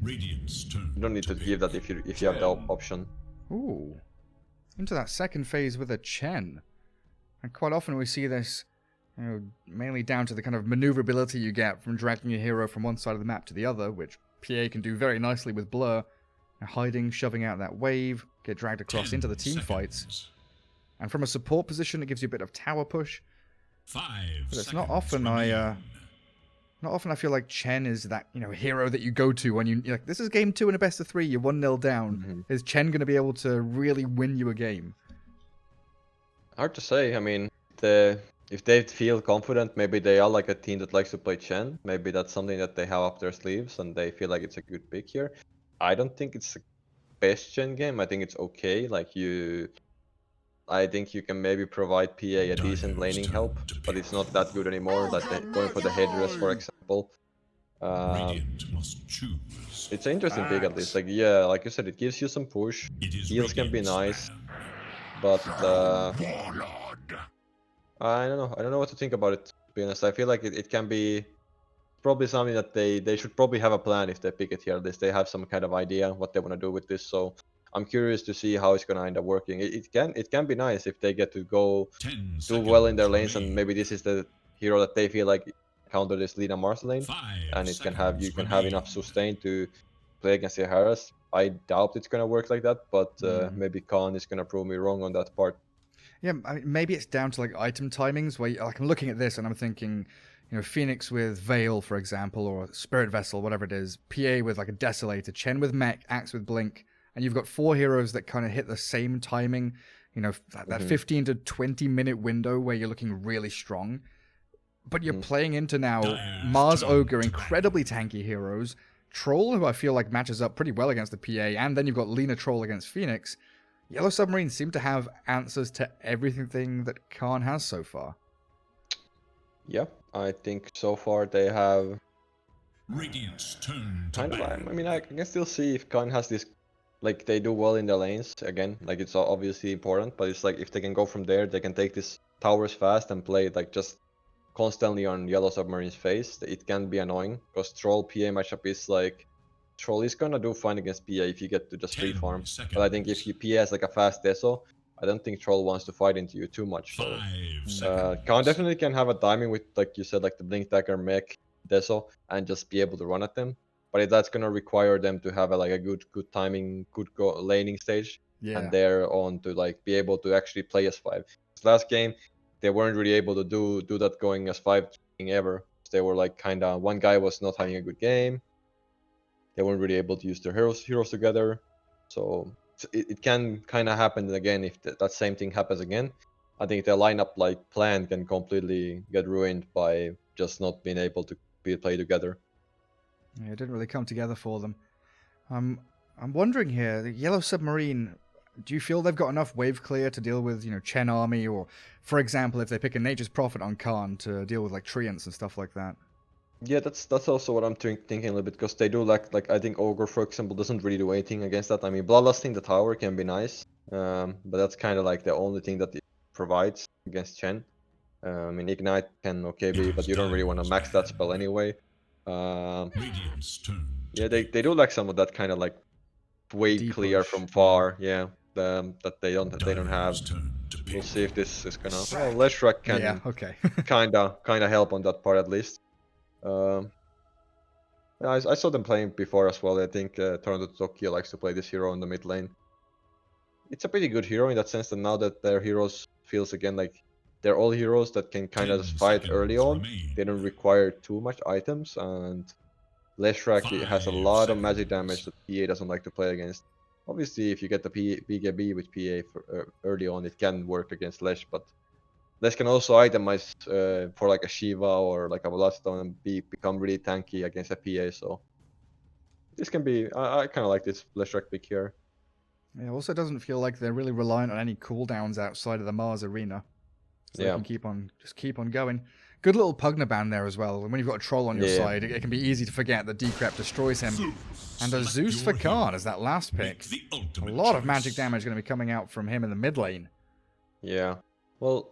You don't need to give that if you have the option. Ooh. Into that second phase with a Chen. And quite often we see this, mainly down to the kind of maneuverability you get from dragging your hero from one side of the map to the other, which PA can do very nicely with Blur. Hiding, shoving out that wave, get dragged across into the team fights. And from a support position, it gives you a bit of tower push. But it's not often I feel like Chen is that, hero that you go to when you're like, this is game 2 in a best of 3, you're 1-0 down. Mm-hmm. Is Chen going to be able to really win you a game? Hard to say. I mean, if they feel confident, maybe they are like a team that likes to play Chen. Maybe that's something that they have up their sleeves and they feel like it's a good pick here. I don't think it's the best Chen game. I think it's okay. I think you can maybe provide PA a decent laning help, but it's not that good anymore. Going for the headrest, for example. It's an interesting pick at least. Like you said, it gives you some push. Heals can be nice, but I don't know. I don't know what to think about it. To be honest, I feel like it can be probably something that they should probably have a plan if they pick it here. At least they have some kind of idea what they want to do with this. So I'm curious to see how it's gonna end up working. It can be nice if they get to go do well in their lanes, and maybe this is the hero that they feel like counter this Lina Mars lane, and you can have enough sustain to play against the Harris. I doubt it's gonna work like that, but maybe Khan is gonna prove me wrong on that part. Yeah, maybe it's down to like item timings where I'm looking at this and I'm thinking, Phoenix with Veil, for example, or Spirit Vessel, whatever it is, PA with like a Desolator, Chen with Mech, Axe with Blink, and you've got 4 heroes that kind of hit the same timing, that 15 to 20 minute window where you're looking really strong. But you're playing into now Mars Ogre, incredibly tanky heroes, Troll, who I feel like matches up pretty well against the PA, and then you've got Lina Troll against Phoenix. Yellow Submarine seem to have answers to everything that Khan has so far. Yeah, I think so far they have Radiant's turn to kind of. ban. I mean, I can still see if Khan has this, like they do well in their lanes again. Like it's obviously important, but it's like if they can go from there, they can take these towers fast and play like just constantly on Yellow Submarine's face. It can be annoying because Troll PA matchup is like Troll is gonna do fine against PA if you get to just free farm. But I think if you PA has like a fast Deso, I don't think Troll wants to fight into you too much. So Khan definitely can have a timing with, like you said, like the Blink Dagger Mech Deso and just be able to run at them. But that's gonna require them to have a good timing, good laning stage, and they're on to like be able to actually play as 5. Last game, they weren't really able to do that going as 5 ever. They were like kinda, one guy was not having a good game. They weren't really able to use their heroes together. So it can kind of happen again if that same thing happens again. I think their lineup like plan can completely get ruined by just not being able to play together. Yeah, it didn't really come together for them. I'm wondering here, the Yellow Submarine, do you feel they've got enough wave clear to deal with, Chen Army, or, for example, if they pick a Nature's Prophet on Khan to deal with like Treants and stuff like that? Yeah, that's also what I'm thinking a little bit, because they do like I think Ogre, for example, doesn't really do anything against that. I mean, Bloodlusting the tower can be nice, but that's kind of like the only thing that it provides against Chen. I mean, Ignite can be, but you don't really want to max that spell anyway. Yeah, they do like some of that kind of like wave clear from far. Yeah, that they don't have. We'll see if this is gonna. Well, Leshrac can kind of help on that part at least. I saw them playing before as well. I think Toronto Tokyo likes to play this hero in the mid lane. It's a pretty good hero in that sense that now that their heroes feels again like they're all heroes that can kind of just fight early on. They don't require too much items, and Leshrac has a lot of magic damage that PA doesn't like to play against. Obviously, if you get the BKB with PA for, early on, it can work against Lesh, but Lesh can also itemize for like a Shiva or like a Bloodstone and become really tanky against a PA. So this can be. I kind of like this Leshrac pick here. It also doesn't feel like they're really reliant on any cooldowns outside of the Mars arena. So they can keep on going. Good little Pugna ban there as well. And when you've got a troll on your side, it can be easy to forget that Decrep destroys him. And a Zeus for Khan as that last pick. A lot of magic damage going to be coming out from him in the mid lane. Yeah. Well,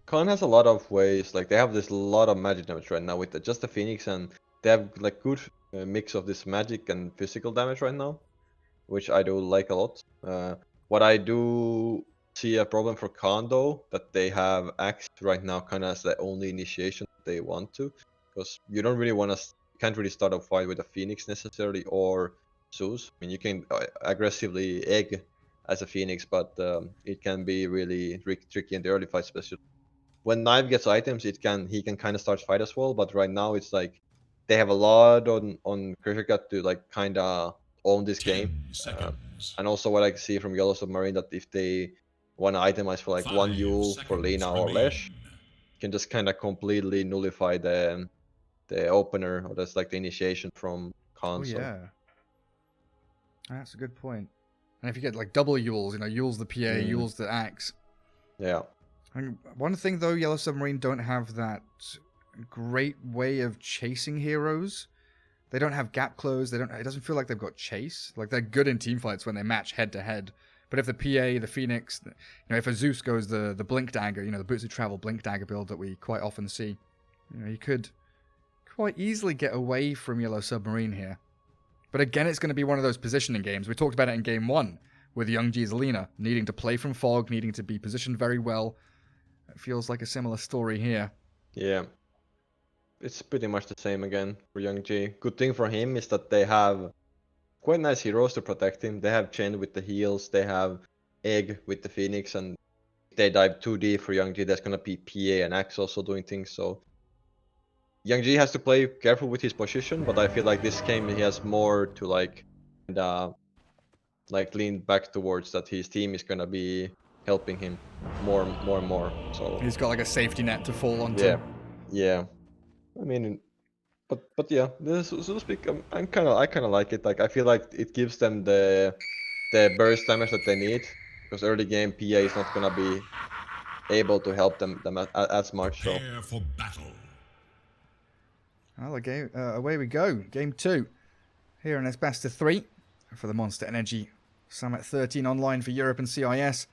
Khan has a lot of ways. Like they have this lot of magic damage right now with just the Phoenix, and they have like good mix of this magic and physical damage right now, which I do like a lot. What I do see a problem for Khan though, that they have Axe right now kind of as the only initiation they want to, because you don't really want to, can't really start a fight with a Phoenix necessarily or Zeus. I mean, you can aggressively egg as a Phoenix, but it can be really tricky in the early fight, especially when Knife gets items. He can kind of start fight as well, but right now it's like they have a lot on Kirshika to like kind of own this 10 game. seconds. And also what I see from Yellow Submarine, that if they want to itemize for like 1 5 Yule for seconds Lena or Lesh, remain. can just kind of completely nullify the opener, or that's like the initiation from Khan. Oh So yeah, that's a good point. And if you get like double Yules, you know, Yules the PA, Yules the Axe. yeah, And one thing though, Yellow Submarine don't have that great way of chasing heroes. They don't have gap close. They don't. It doesn't feel like they've got chase. Like they're good in team fights when they match head to head. But if the PA, the Phoenix, you know, if a Zeus goes the Blink Dagger, you know, the Boots of Travel Blink Dagger build that we quite often see, you know, you could quite easily get away from Yellow Submarine here. But again, it's going to be one of those positioning games. We talked about it in game 1 with Young G's Lena needing to play from fog, needing to be positioned very well. It feels like a similar story here. yeah. It's pretty much the same again for Young G. Good thing for him is that they have quite nice heroes to protect him. They have Chen with the heals, they have Egg with the Phoenix, and if they dive too deep for Young G, there's gonna be PA and Axe also doing things. So Young G has to play careful with his position, but I feel like this game he has more to like lean back towards, that his team is gonna be helping him more and more. So He's got like a safety net to fall onto. yeah, yeah. I mean, but yeah, this so to speak, I kind of like it. Like I feel like it gives them the burst damage that they need, because early game PA is not gonna be able to help them as much. So Prepare for battle. Well, away we go. Game 2 here in this best of 3 for the Monster Energy Summit 13 online for Europe and CIS.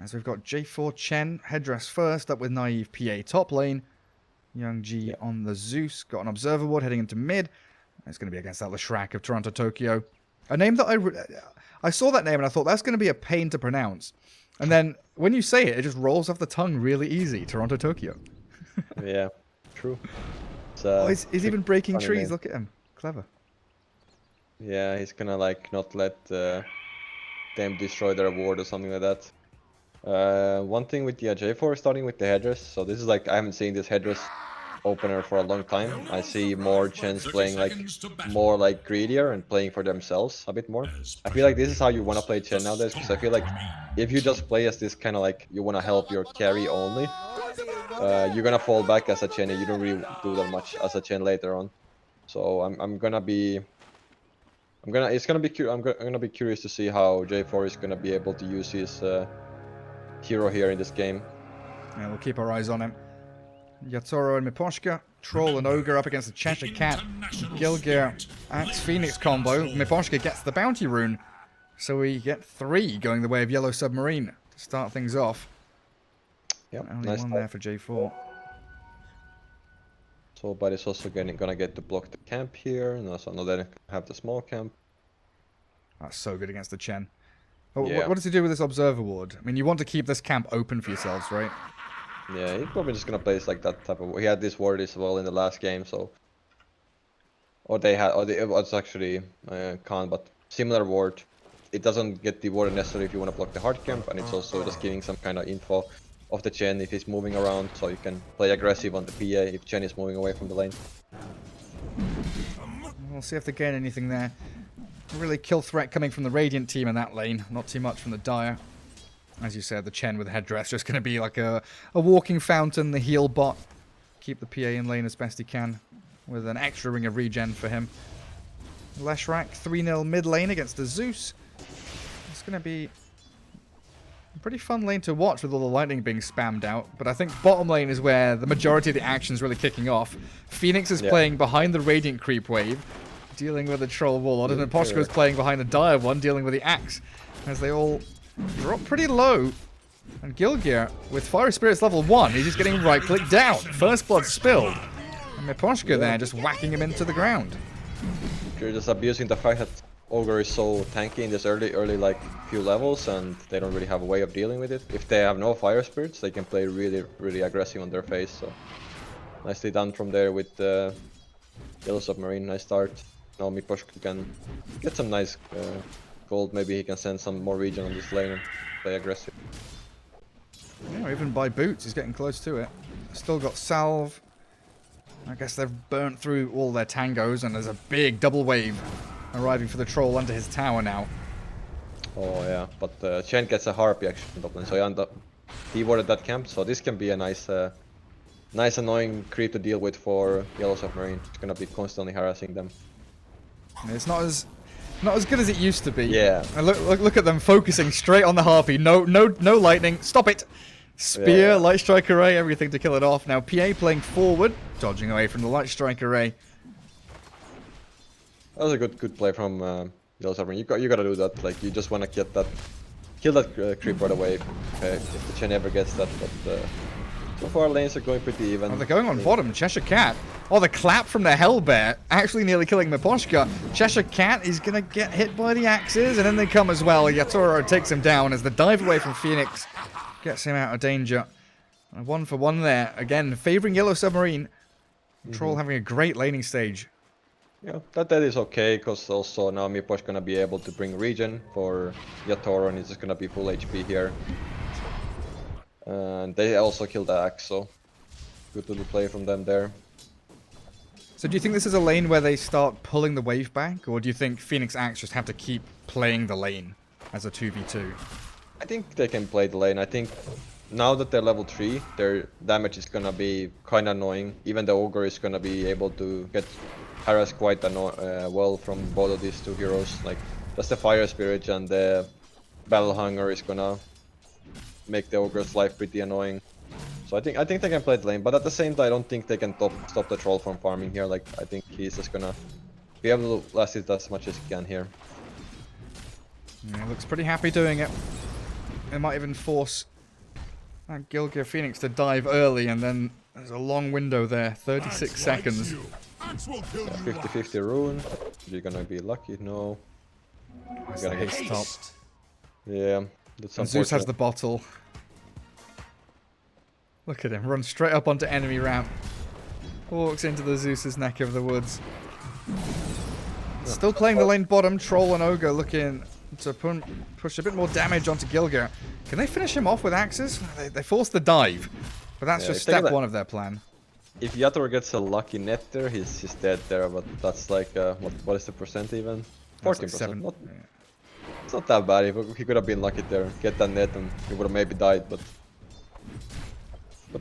As we've got J4 Chen, Headdress first, up with Naive PA top lane. Young G on the Zeus, got an Observer Ward heading into mid. It's going to be against that Leshrac of Toronto Tokyo. A name that I saw that name and I thought that's going to be a pain to pronounce. And then when you say it, it just rolls off the tongue really easy. Toronto Tokyo. yeah, true. He's even breaking funny trees. name. Look at him. Clever. Yeah, he's gonna like not let them destroy their ward or something like that. One thing with the J4 starting with the headdress. So this is like, I haven't seen this headdress opener for a long time. I see more Chens playing like more like greedier and playing for themselves a bit more. I feel like this is how you want to play Chen nowadays, because I feel like if you just play as this kind of like you want to help your carry only, you're gonna fall back as a Chen and you don't really do that much as a Chen later on. So I'm gonna be curious to see how J4 is gonna be able to use his hero here in this game. Yeah, we'll keep our eyes on him. Yatoro and Miposhka, Troll and Ogre up against the Cheshire Cat. Gilgir, Axe Phoenix combo. Miposhka gets the bounty rune. So we get 3 going the way of Yellow Submarine to start things off. Yep, Only nice one start. there for J4. So but it's also gonna get to block the camp here, and also another have the small camp. That's so good against the Chen. Oh, Yeah. what does he do with this Observer Ward? I mean, you want to keep this camp open for yourselves, right? Yeah, he's probably just gonna play like that type of. He had this ward as well in the last game, so. It was actually Khan, but similar ward. It doesn't get the ward necessarily if you want to block the hard camp, and it's also just giving some kind of info of the Chen if he's moving around, so you can play aggressive on the PA if Chen is moving away from the lane. We'll see if they gain anything there. Really kill threat coming from the Radiant team in that lane. Not too much from the Dire. As you said, the Chen with headdress just going to be like a walking fountain, the heal bot. Keep the PA in lane as best he can with an extra ring of regen for him. Leshrac 3-0 mid lane against the Zeus. It's going to be a pretty fun lane to watch with all the lightning being spammed out. But I think bottom lane is where the majority of the action is really kicking off. Phoenix is playing behind the Radiant creep wave, dealing with the Troll Warlord, and then Poshko is playing behind the Dire one, dealing with the Axe, as they all drop pretty low. And Gilgir, with Fire Spirits level 1, he's just getting right-clicked down. First blood spilled. And Miposhka there just whacking him into the ground. You're just abusing the fact that Ogre is so tanky in this early like few levels, and they don't really have a way of dealing with it. If they have no fire spirits, they can play really aggressive on their face. So nicely done from there with Yellow Submarine. Nice start. Now Miposhka can get some nice gold. Maybe he can send some more regen on this lane and play aggressive. Yeah, even by boots, he's getting close to it. Still got salve. I guess they've burnt through all their tangos, and there's a big double wave arriving for the troll under his tower now. Oh yeah, but Chen gets a harpy actually in top lane, so he warded that camp. So this can be a nice annoying creep to deal with for Yellow Submarine. It's gonna be constantly harassing them. And it's not as good as it used to be. Yeah. And look at them focusing straight on the harpy. No lightning. Stop it. Spear, Yeah. light strike array, everything to kill it off. Now PA playing forward, dodging away from the light strike array. That was a good play from Yellow Submarine. You gotta do that. Like you just wanna kill that creep right away. If the Chen ever gets that, but so far lanes are going pretty even. Oh, they're going on bottom. Cheshire Cat. Oh, the clap from the Hellbear actually nearly killing Miposhka. Cheshire Cat is gonna get hit by the axes, and then they come as well. Yatoro takes him down as the dive away from Phoenix gets him out of danger. And 1 for 1 there. Again, favoring Yellow Submarine. Troll having a great laning stage. Yeah, that is okay, because also now Mipo's gonna be able to bring regen for Yatoro, and he's just gonna be full HP here. And they also killed the axe, so good little play from them there. So do you think this is a lane where they start pulling the wave back, or do you think Phoenix Axe just have to keep playing the lane as a 2v2? I think they can play the lane. I think now that they're level 3, their damage is gonna be kinda annoying. Even the Ogre is gonna be able to get harassed quite well from both of these two heroes. Like, just the Fire Spirit and the Battle Hunger is gonna make the Ogre's life pretty annoying. So I think they can play the lane, but at the same time I don't think they can stop the Troll from farming here. Like, I think he's just gonna be able to last it as much as he can here. Yeah, looks pretty happy doing it. They might even force that Gilgir Phoenix to dive early, and then there's a long window there, 36 seconds. 50-50 rune. You're gonna be lucky? No. That's You're the gonna get haste top. Yeah, that's And Zeus has unfortunate. the bottle. Look at him, run straight up onto enemy ramp. Walks into the Zeus's neck of the woods. Still playing the lane bottom, Troll and Ogre looking to push a bit more damage onto Gilgir. Can they finish him off with axes? They force the dive, but that's Yeah, just if they get step that- 1 of their plan. If Yatoro gets a lucky net there, he's dead there, but that's like, what is the percent even? 14%. That's like 7. Not, Yeah. it's not that bad. He could have been lucky there, get that net, and he would have maybe died, but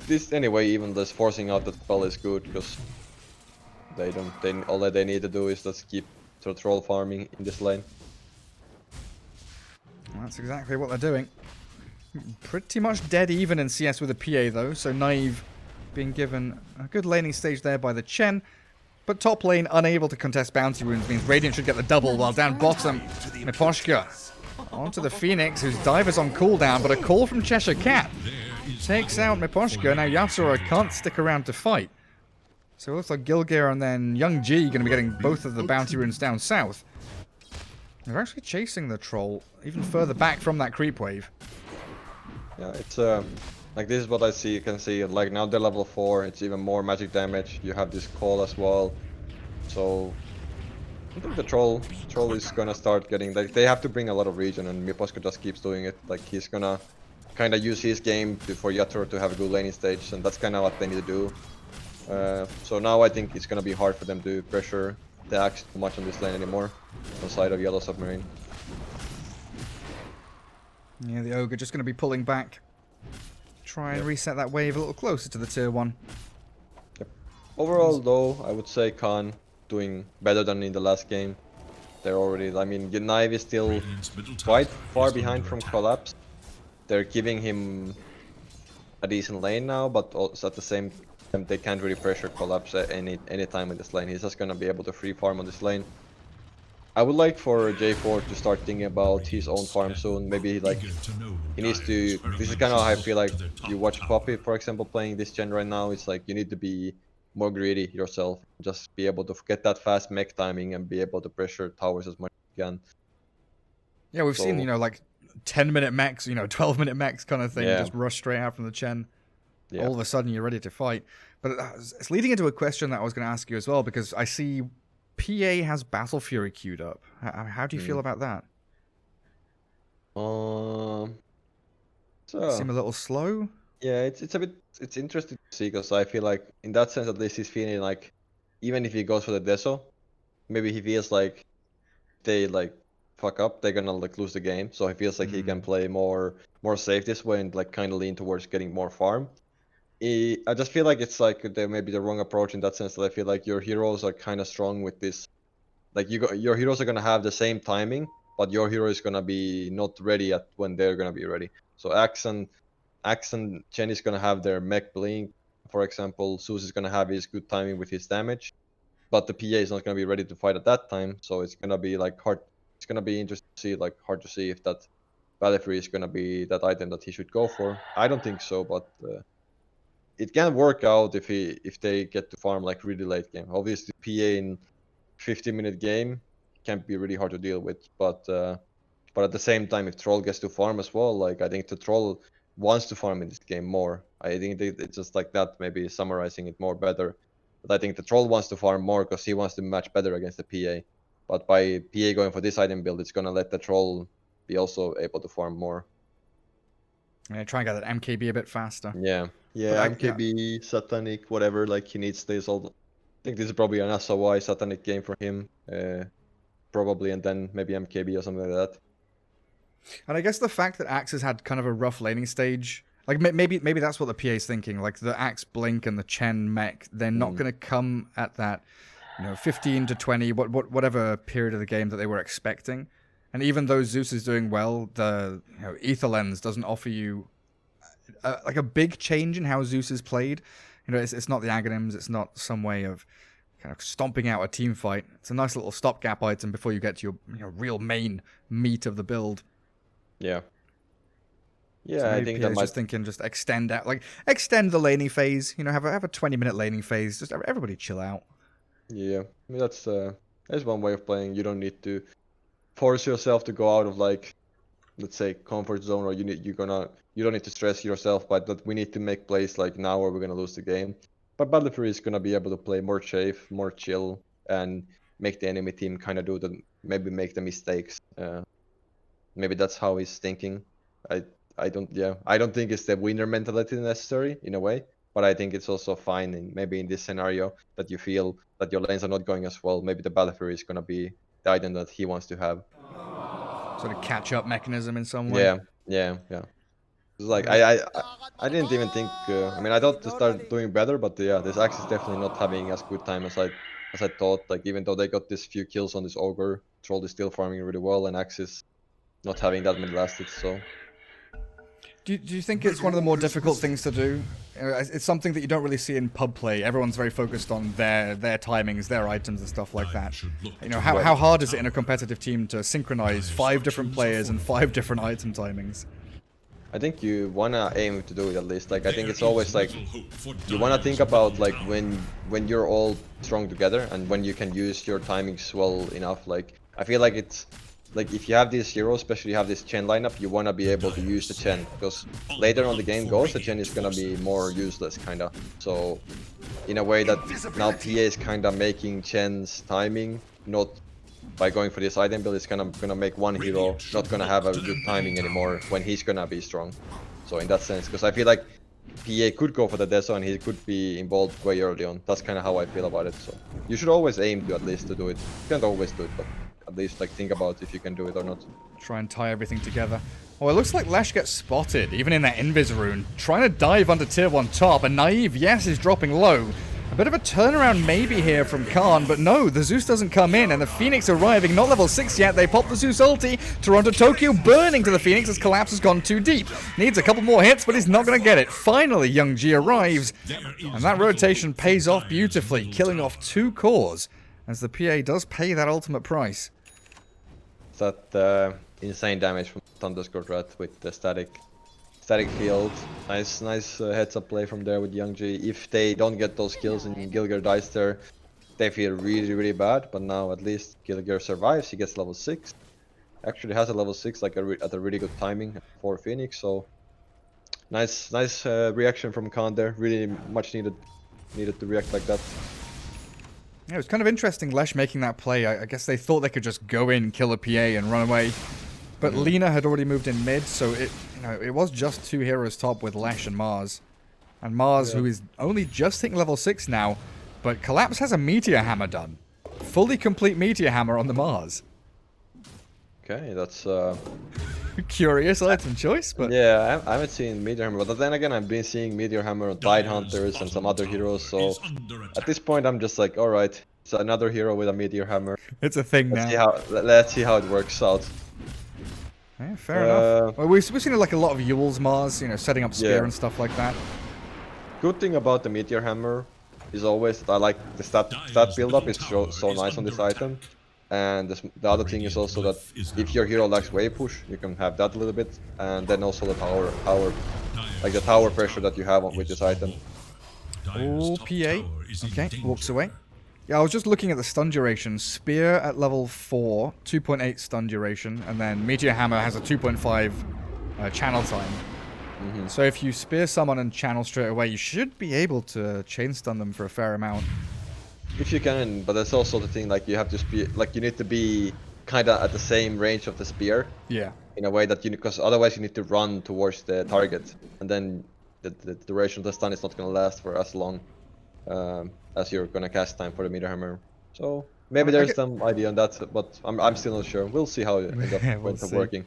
this anyway, even this forcing out that spell is good, because all that they need to do is just keep the Troll farming in this lane. That's exactly what they're doing. Pretty much dead even in CS with a PA though, so Naive being given a good laning stage there by the Chen. But top lane unable to contest bounty runes means Radiant should get the double, while down bottom, Miposhka onto the Phoenix, whose dive is on cooldown, but a call from Cheshire Cat takes out Miposhka. Now Yatoro can't stick around to fight. So it looks like Gilgir and then Young G going to be getting both of the bounty runes down south. They're actually chasing the Troll even further back from that creep wave. Yeah, it's like this is what I see. You can see like now they're level 4. It's even more magic damage. You have this call as well. So I think the troll is gonna start getting like they have to bring a lot of regen, and Miposhka just keeps doing it. Like he's gonna kind of use his game for Yatoro to have a good laning stage, and that's kind of what they need to do. So now I think it's gonna be hard for them to pressure the axe too much on this lane anymore, on the side of Yellow Submarine. Yeah, the Ogre just going to be pulling back. Try and reset that wave a little closer to the tier 1. Yep. Overall though, I would say Khan doing better than in the last game. They're already, I mean, Naive is still quite far behind from Collapse. They're giving him a decent lane now, but also at the same time they can't really pressure Collapse at any time in this lane. He's just gonna be able to free farm on this lane. I would like for J4 to start thinking about his own farm soon. Maybe like he needs to. This is kind of how I feel like you watch Poppy, for example, playing this gen right now. It's like you need to be more greedy yourself. Just be able to get that fast mech timing and be able to pressure towers as much as you can. Yeah, we've seen, So- like 10-minute mechs, 12-minute mechs kind of thing, Yeah. just rush straight out from the Chen. Yeah. All of a sudden, you're ready to fight. But it's leading into a question that I was going to ask you as well, because I see PA has Battle Fury queued up. How do you feel about that? So Seem a little slow? yeah, it's interesting to see because I feel like in that sense at least he's feeling like even if he goes for the Deso, maybe he feels like they like fuck up, they're gonna like lose the game. So he feels like he can play more safe this way and like kind of lean towards getting more farm. I just feel like it's like there may be the wrong approach in that sense that I feel like your heroes are kind of strong with this. Like your heroes are gonna have the same timing, but your hero is gonna be not ready at when they're gonna be ready. So Axe and Chen is gonna have their mech blink, for example. Zeus is gonna have his good timing with his damage, but the PA is not gonna be ready to fight at that time. So it's gonna be like hard. It's gonna be interesting to see, like hard to see if that Battlefree is gonna be that item that he should go for. I don't think so, but it can work out if they get to farm like really late game. Obviously, PA in 50-minute game can be really hard to deal with, but at the same time, if Troll gets to farm as well, like I think the Troll wants to farm in this game more. I think it's just like that, maybe summarizing it more better. But I think the Troll wants to farm more because he wants to match better against the PA. But by PA going for this item build, it's gonna let the Troll be also able to farm more. Yeah, try and get that MKB a bit faster. Yeah, yeah, MKB, Satanic, whatever. Like he needs this all. I think this is probably an SOI Satanic game for him, probably, and then maybe MKB or something like that. And I guess the fact that Axe has had kind of a rough laning stage, like maybe that's what the PA's thinking. Like the Axe Blink and the Chen mech, they're not going to come at that, 15 to 20, whatever period of the game that they were expecting. And even though Zeus is doing well, the Ether Lens doesn't offer you like a big change in how Zeus is played. It's not the Aghanims, it's not some way of kind of stomping out a team fight. It's a nice little stopgap item before you get to your real main meat of the build. Yeah. Yeah, So I think that might. just thinking, just extend the laning phase. Have a 20-minute laning phase. Just everybody chill out. Yeah, I mean that's one way of playing. You don't need to force yourself to go out of like, let's say, comfort zone, or you don't need to stress yourself, but that we need to make plays like now or we're gonna lose the game. But Battlefree is gonna be able to play more safe, more chill, and make the enemy team kind of maybe make the mistakes. Maybe that's how he's thinking. I don't think it's the winner mentality necessary in a way, but I think it's also fine maybe in this scenario that you feel that your lanes are not going as well. Maybe the Battlefree is gonna be the item that he wants to have. Sort of catch-up mechanism in some way. Yeah. It's like I didn't even think. I mean, I thought to start doing better, but yeah, this Axe is definitely not having as good time as I thought. Like even though they got this few kills on this Ogre, Troll is still farming really well, and Axe is not having that many last hits. So Do you think it's one of the more difficult things to do? It's something that you don't really see in pub play. Everyone's very focused on their timings, their items, and stuff like that. How hard is it in a competitive team to synchronize 5 different players and 5 different item timings? I think you wanna aim to do it at least. Like I think it's always like you wanna think about like when you're all strong together and when you can use your timings well enough. Like I feel like it's like if you have these heroes, especially you have this Chen lineup, you wanna be able to use the Chen because later on the game goes, the Chen is gonna be more useless kinda. So in a way that now PA is kinda making Chen's timing not by going for this item build, it's gonna make one hero not gonna have a good timing anymore when he's gonna be strong. So in that sense, because I feel like PA could go for the Deso and he could be involved way early on. That's kind of how I feel about it. So you should always aim to at least to do it. You can't always do it, but at least like think about if you can do it or not. Try and tie everything together. Oh, it looks like Lesh gets spotted, even in that Invis rune. Trying to dive under tier 1 top, and Naive, yes, is dropping low. A bit of a turnaround maybe here from Khan, but no, the Zeus doesn't come in, and the Phoenix arriving, not level 6 yet. They pop the Zeus ulti. Toronto Tokyo burning to the Phoenix as Collapse has gone too deep. Needs a couple more hits, but he's not going to get it. Finally, Young G arrives, and that rotation pays off beautifully, killing off 2 cores, as the PA does pay that ultimate price. That insane damage from Thunderscore Rat with the static static field. Nice heads up play from there with Youngji. If they don't get those kills and Gilger dies there, they feel really bad. But now at least Gilger survives. He gets level 6. Actually has a level 6 like at a really good timing for Phoenix. So nice reaction from Khan there. Really much needed to react like that. Yeah, it was kind of interesting, Lesh making that play. I guess they thought they could just go in, kill a PA, and run away. But Lina had already moved in mid, so it was just 2 heroes top with Lesh and Mars. And Mars, who is only just hitting level 6 now, but Collapse has a Meteor Hammer done. Fully complete Meteor Hammer on the Mars. Okay, that's Curious item choice, but yeah, I haven't seen Meteor Hammer, but then again, I've been seeing Meteor Hammer on Tide Hunters and some other heroes, so at this point, I'm just like, alright, it's another hero with a Meteor Hammer. it's a thing now. Let's see how it works out. Yeah, fair enough. Well, we've seen like a lot of Yule's Mars, setting up spear Yeah. and stuff like that. Good thing about the Meteor Hammer is always that I like the stat build up is so nice on this item. And the other thing is also that if your hero lacks wave push, you can have that a little bit, and then also the tower pressure that you have with this item. Oh, PA. Okay, walks away. Yeah, I was just looking at the stun duration. Spear at level 4, 2.8 stun duration, and then Meteor Hammer has a 2.5 channel time. So if you spear someone and channel straight away, you should be able to chain stun them for a fair amount. If you can, but that's also the thing, like you have to you need to be kind of at the same range of the spear. Yeah. In a way that because otherwise you need to run towards the target, and then the duration of the stun is not going to last for as long as you're going to cast time for the Meteor Hammer. So maybe there's some idea on that, but I'm still not sure. We'll see how it ends up working.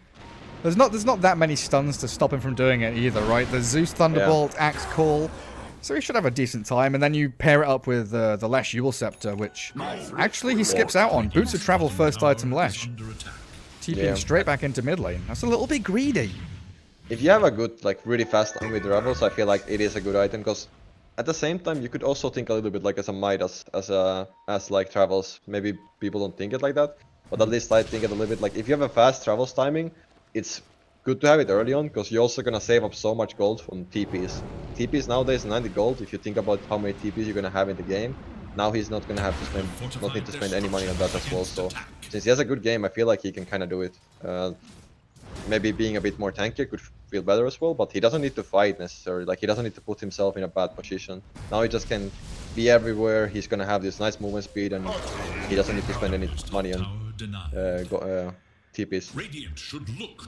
There's not that many stuns to stop him from doing it either, right? There's Zeus Thunderbolt, Axe Call. So he should have a decent time, and then you pair it up with the Lesh Yule Scepter, which actually he skips out on. Boots of Travel first item Lesh. TPing straight back into mid lane. That's a little bit greedy. If you have a good, like, really fast time with Rebels, I feel like it is a good item, because at the same time, you could also think a little bit like as a Midas, as like Travels. Maybe people don't think it like that, but at least I think it a little bit like, if you have a fast Travels timing, it's good to have it early on, because you're also gonna save up so much gold from TPs. TPs nowadays 90 gold. If you think about how many TPs you're gonna have in the game, now he's not gonna have to need to spend any money on that as well. So since he has a good game, I feel like he can kind of do it. Maybe being a bit more tanky could feel better as well, but he doesn't need to fight necessarily. Like, he doesn't need to put himself in a bad position. Now he just can be everywhere. He's gonna have this nice movement speed, and he doesn't need to spend any money on TPs.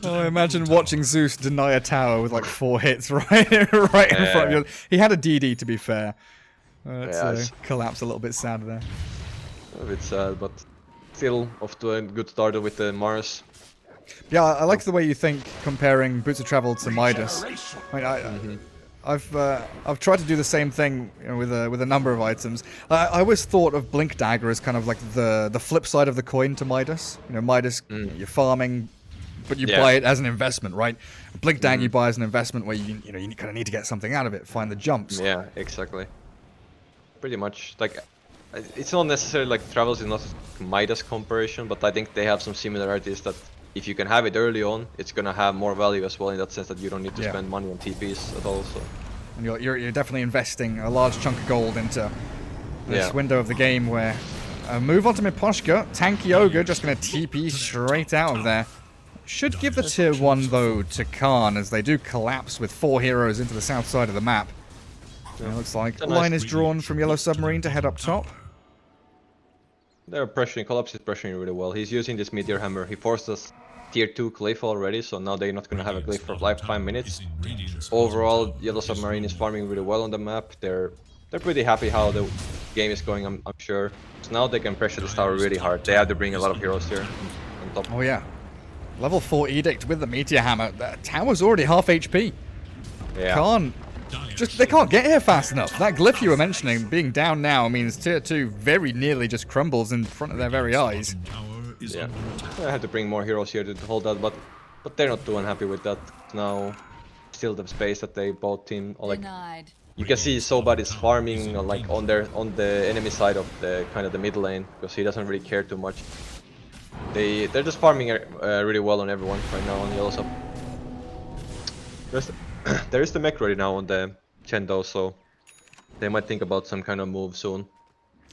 Oh, imagine watching Zeus deny a tower with like 4 hits right in front of you. He had a DD, to be fair. It's collapsed a little bit sad there. A bit sad, but still off to a good start with the Mars. Yeah, I like the way you think comparing Boots of Travel to Midas. I mean, I've tried to do the same thing with a number of items. I always thought of Blink Dagger as kind of like the flip side of the coin to Midas. Midas, you're farming, but you buy it as an investment, right? Blink Dagger you buy as an investment where you kind of need to get something out of it, find the jumps. Yeah, exactly. Pretty much. Like, it's not necessarily like Travels is not Midas comparison, but I think they have some similarities that if you can have it early on, it's gonna have more value as well, in that sense that you don't need to spend money on TPs at all. So. And you're definitely investing a large chunk of gold into this window of the game where move on to Miposhka. Tanky Ogre just going to TP straight out of there. Should give the tier 1 though to Khan, as they do collapse with 4 heroes into the south side of the map. It looks like a line is drawn from Yellow Submarine to head up top. They're pressuring, Collapse is pressuring really well. He's using this Meteor Hammer. He forced us tier 2 Glyph already, so now they're not going to have a Glyph for like 5 minutes. Overall, Yellow Submarine is farming really well on the map. They're pretty happy how the game is going, I'm sure. So now they can pressure this tower really hard. They have to bring a lot of heroes here on top. Oh yeah. Level 4 Edict with the Meteor Hammer. The tower's already half HP. Yeah. They can't get here fast enough. That Glyph you were mentioning, being down now, means tier 2 very nearly just crumbles in front of their very eyes. Yeah, I have to bring more heroes here to hold that, but they're not too unhappy with that. Now, still the space that they both team, like, you can see Sobat is farming like on the enemy side of the kind of the mid lane, because he doesn't really care too much. They're just farming really well on everyone right now on Yellow Sub. there is the mech ready now on the Chendo, so they might think about some kind of move soon.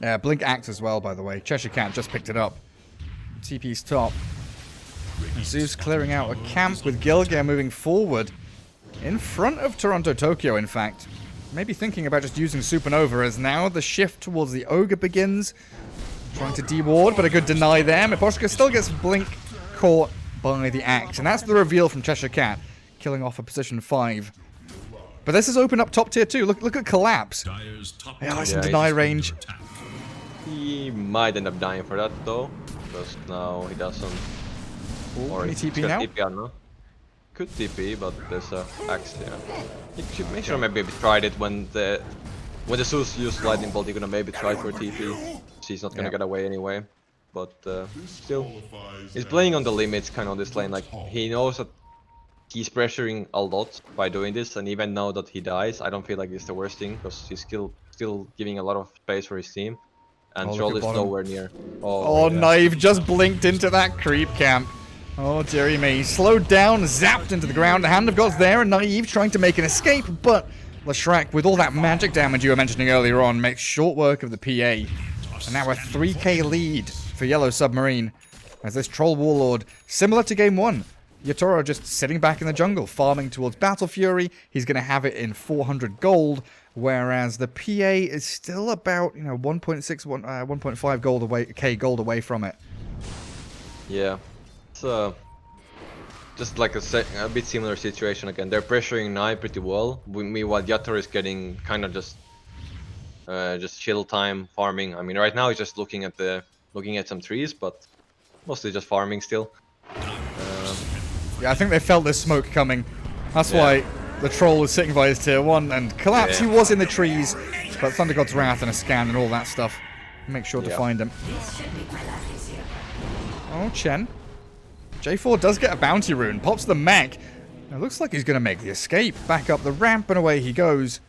Yeah, Blink acts as well, by the way. Cheshire Cat just picked it up. TP's top. And Zeus clearing out a camp with Gilga moving forward. In front of Toronto Tokyo, in fact. Maybe thinking about just using Supernova as now the shift towards the Ogre begins. Trying to deward, but a good deny there. Miposhka still gets Blink caught by the axe. And that's the reveal from Cheshire Cat, killing off a position 5. But this has opened up top tier 2. Look at Collapse. Dyer's top Yeah, that's in deny is range. under attack. He might end up dying for that though, because now he doesn't. Ooh, can he he's TP got now? TP, I don't know. Could TP, but there's a axe. Yeah. You should make sure maybe tried it when the Zeus used lightning bolt. You're gonna maybe try for TP. He's not gonna Yeah. get away anyway. But still, he's playing on the limits kind of on this lane. Like he knows that he's pressuring a lot by doing this, and even now that he dies, I don't feel like it's the worst thing because he's still giving a lot of space for his team. And Oh, look Troll at is bottom. nowhere near. Oh, yeah. Knife just blinked into that creep camp. Oh, dearie me. Slowed down, zapped into the ground. Hand of God's there, and Naive trying to make an escape, but Leshrac, with all that magic damage you were mentioning earlier on, makes short work of the PA. And now a 3k lead for Yellow Submarine. As this Troll Warlord, similar to Game 1, Yatoro just sitting back in the jungle, farming towards Battle Fury. He's going to have it in 400 gold, whereas the PA is still about, 1.5 gold away from it. Yeah, it's just like a bit similar situation again. They're pressuring Nai pretty well. Meanwhile, Yatoro is getting kind of just chill time farming. I mean, right now he's just looking at some trees, but mostly just farming still. Yeah, I think they felt this smoke coming. That's Yeah. why the Troll was sitting by his tier 1 and Collapse. Yeah. He was in the trees, but Thunder God's Wrath and a scan and all that stuff. Make sure to Yeah. find him. Oh, Chen. J4 does get a bounty rune, pops the mech. It looks like he's going to make the escape. Back up the ramp and away he goes.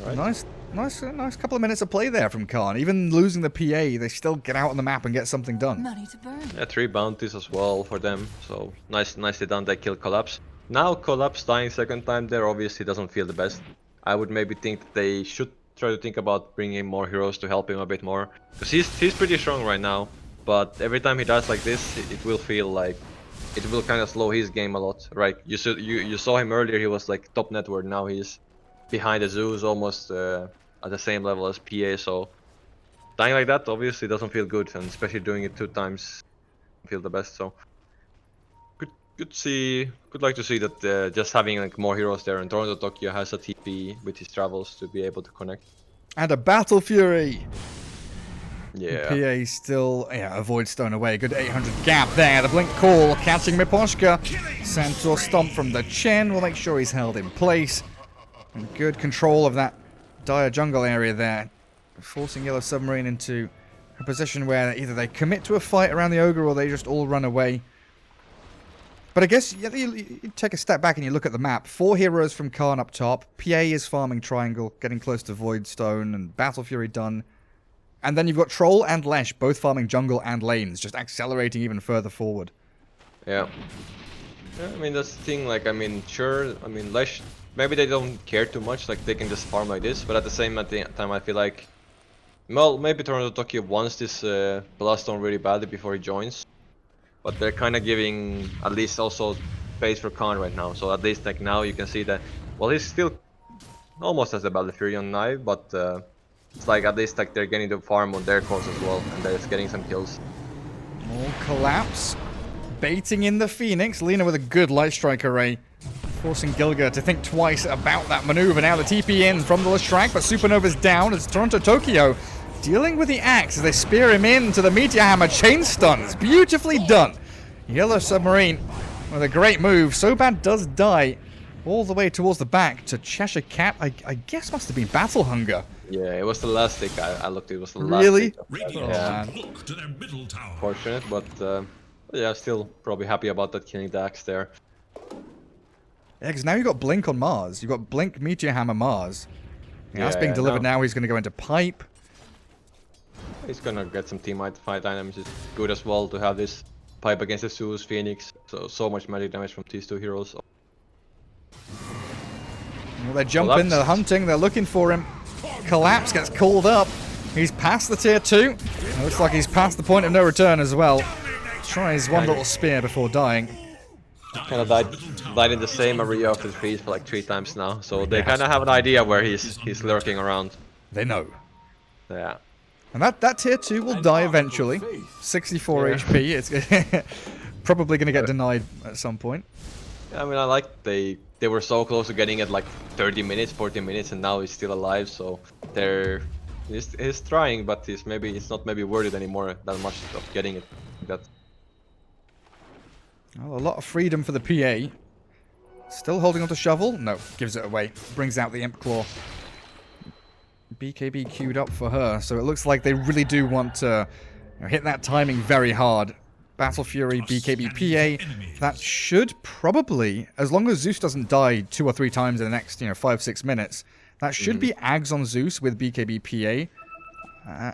Right. Nice couple of minutes of play there from Khan. Even losing the PA, they still get out on the map and get something done. Money to burn. Yeah, 3 bounties as well for them. So nicely done. They kill Collapse. Now Collapse dying second time there obviously doesn't feel the best. I would maybe think that they should try to think about bringing more heroes to help him a bit more, because he's pretty strong right now. But every time he dies like this, it will feel like it will kind of slow his game a lot. Right? You saw him earlier. He was like top net worth. Now he's behind the Zeus, almost at the same level as PA. So dying like that obviously doesn't feel good, and especially doing it 2 times feel the best. So could like to see that just having like more heroes there, and Toronto Tokyo has a TP with his travels to be able to connect. And a Battle Fury. Yeah. PA still, avoid stone away. Good 800 gap there. The blink call catching Miposhka. Centaur stomp from the chin. We'll make sure he's held in place. And good control of that dire jungle area there. Forcing Yellow Submarine into a position where either they commit to a fight around the Ogre or they just all run away. But I guess you take a step back and you look at the map. 4 heroes from Khan up top. PA is farming Triangle, getting close to Voidstone, and Battle Fury done. And then you've got Troll and Lesh both farming jungle and lanes, just accelerating even further forward. Yeah. Yeah, I mean that's the thing. Like, I mean, sure. I mean, Lesh. Maybe they don't care too much. Like, they can just farm like this. But at the same time, I feel like, well, maybe Toronto Tokyo wants this Bloodstone really badly before he joins. But they're kind of giving at least also space for Khan right now. So at least like now you can see that. Well, he's still almost as a Battle Fury on Knife, but it's like at least like they're getting the farm on their cause as well, and they're just getting some kills. More Collapse. Baiting in the Phoenix. Lena with a good Light Strike array. Forcing Gilga to think twice about that maneuver. Now the TP in from the Leshrac, but Supernova's down as Toronto Tokyo dealing with the axe as they spear him into the Meteor Hammer. Chain stuns. Beautifully done. Yellow Submarine with a great move. Sobad does die all the way towards the back to Cheshire Cat. I guess must have been Battle Hunger. Yeah, it was the last tick. I looked. It was the last Really? tick. Radiant Yeah, look to their middle tower. fortunate, but yeah, still probably happy about that killing the axe there. Yeah, because now you've got Blink on Mars. You've got Blink, Meteor Hammer, Mars. Yeah, that's being Yeah, delivered now. He's going to go into Pipe. He's gonna get some team fight dynamics. It's good as well to have this pipe against the Zeus, Phoenix. So much magic damage from these 2 heroes. they're jumping, they're hunting, they're looking for him. Collapse gets called up. He's past the tier 2. It looks like he's past the point of no return as well. Tries one little spear before dying. Kind of died in the same area of the trees for like 3 times now, so they kind of have an idea where he's lurking around. They know. Yeah. And that tier 2 will die eventually. 64 HP. It's probably going to get denied at some point. I mean, I like they were so close to getting it like 30 minutes, 40 minutes, and now he's still alive. So he's trying, but it's not maybe worth it anymore that much of getting it. That. Well, a lot of freedom for the PA. Still holding on to shovel? No, gives it away. Brings out the Imp Claw. BKB queued up for her, so it looks like they really do want to hit that timing very hard. Battle Fury, BKB PA. That should probably, as long as Zeus doesn't die 2 or 3 times in the next 5-6 minutes, that should be Ags on Zeus with BKB PA.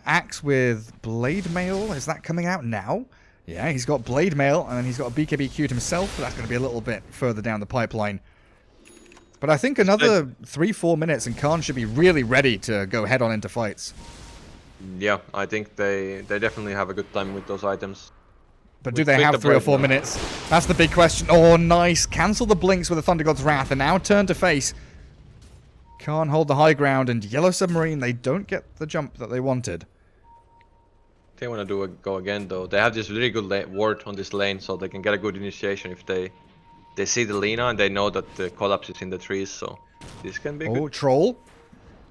Axe with Blade Mail, is that coming out now? Yeah, he's got Blade Mail, and then he's got a BKB queued himself, but that's going to be a little bit further down the pipeline. But I think another 3-4 minutes and Khan should be really ready to go head on into fights. Yeah, I think they definitely have a good time with those items. But do they have 3 or 4 minutes? That's the big question. Oh, nice. Cancel the blinks with the Thunder God's Wrath, and now turn to face. Khan hold the high ground, and Yellow Submarine, they don't get the jump that they wanted. They want to do a go again though. They have this really good ward on this lane, so they can get a good initiation if they see the Lina and they know that the collapse is in the trees. So this can be good. Troll.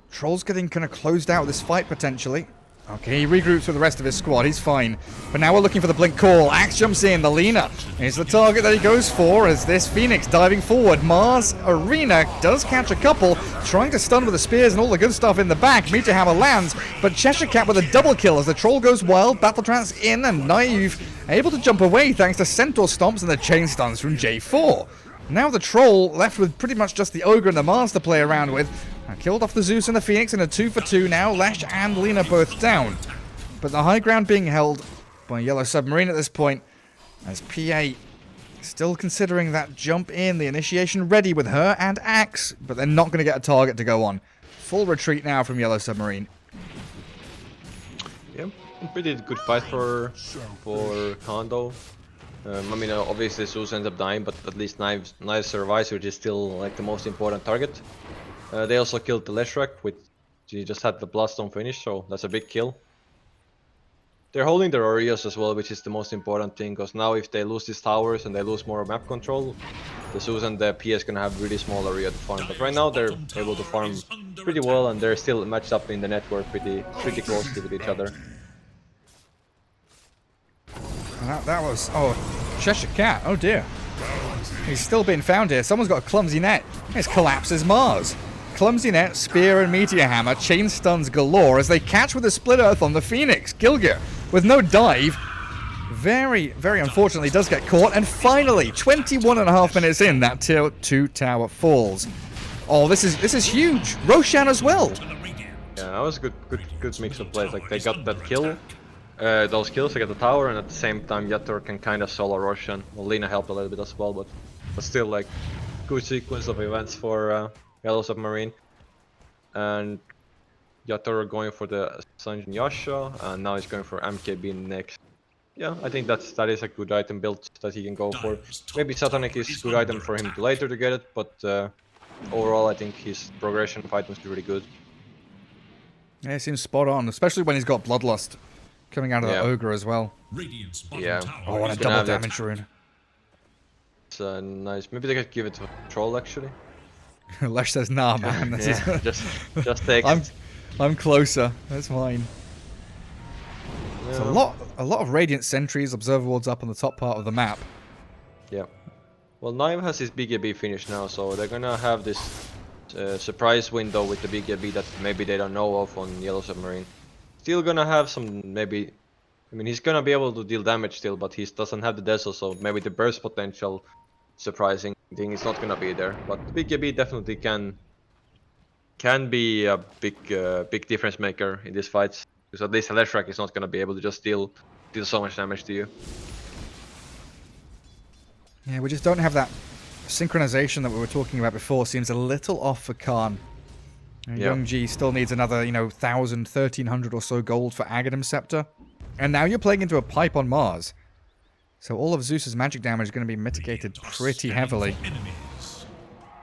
Troll's getting kind of closed out of this fight potentially. Okay, he regroups with the rest of his squad. He's fine. But now we're looking for the blink call. Axe jumps in. The Lina is the target that he goes for as this Phoenix diving forward. Mars Arena does catch a couple, trying to stun with the spears and all the good stuff in the back. Meteor Hammer lands, but Cheshire Cat with a double kill as the Troll goes wild. Battle Trance in and Naive able to jump away thanks to Centaur Stomps and the chain stuns from J4. Now the Troll left with pretty much just the Ogre and the Mars to play around with. Killed off the Zeus and the Phoenix in a 2-for-2 now. Lesh and Lina both down. But the high ground being held by Yellow Submarine at this point, as PA still considering that jump in, the initiation ready with her and Axe, but they're not going to get a target to go on. Full retreat now from Yellow Submarine. Yeah, pretty good fight for Kondo. I mean, obviously Zeus ends up dying, but at least Knives survives, which is still like the most important target. They also killed the Leshrac, which he just had the Bloodstone finish, so that's a big kill. They're holding their areas as well, which is the most important thing, because now if they lose these towers and they lose more map control, the Zeus and the PS gonna have really small area to farm. But right now they're able to farm pretty well, and they're still matched up in the network pretty closely with each other. That was... Oh, Cheshire Cat. Oh dear. He's still being found here. Someone's got a clumsy net. It's Collapses Mars. Clumsy net, spear and meteor hammer, chain stuns galore as they catch with a split earth on the Phoenix. Gilgir with no dive. Very, very unfortunately does get caught. And finally, 21.5 minutes in, that tier 2 tower falls. Oh, this is huge. Roshan as well. Yeah, that was a good mix of plays. Like they got that kill, those kills, they got the tower, and at the same time Yator can kind of solo Roshan. Well, Lina helped a little bit as well, but still like good sequence of events for Yellow Submarine. And Yator going for the Sanjin Yasha, and now he's going for MKB next. Yeah, I think that is a good item build that he can go for. Maybe Satanic is a good item for him to later to get it, but overall I think his progression of items is really good. Yeah, it seems spot on, especially when he's got Bloodlust coming out of the Ogre as well. Yeah. Oh, and a double damage rune. It's nice. Maybe they could give it to Troll actually. Lesh says, nah, man. This yeah, is just take it. I'm closer. That's fine. Yeah. It's a lot of Radiant Sentries, Observer Wards up on the top part of the map. Yeah. Well, Naim has his BKB finish now, so they're gonna have this surprise window with the BKB that maybe they don't know of on Yellow Submarine. Still gonna have some, maybe... I mean, he's gonna be able to deal damage still, but he doesn't have the Dazzle, so maybe the burst potential surprising thing is not gonna be there. But the BKB definitely can be a big difference maker in these fights, because at least a Leshrac is not gonna be able to just deal so much damage to you. Yeah, we just don't have that synchronization that we were talking about before seems a little off for Khan. Young G still needs another, 1,000, 1,300 or so gold for Aghanim Scepter. And now you're playing into a pipe on Mars. So all of Zeus's magic damage is going to be mitigated pretty heavily.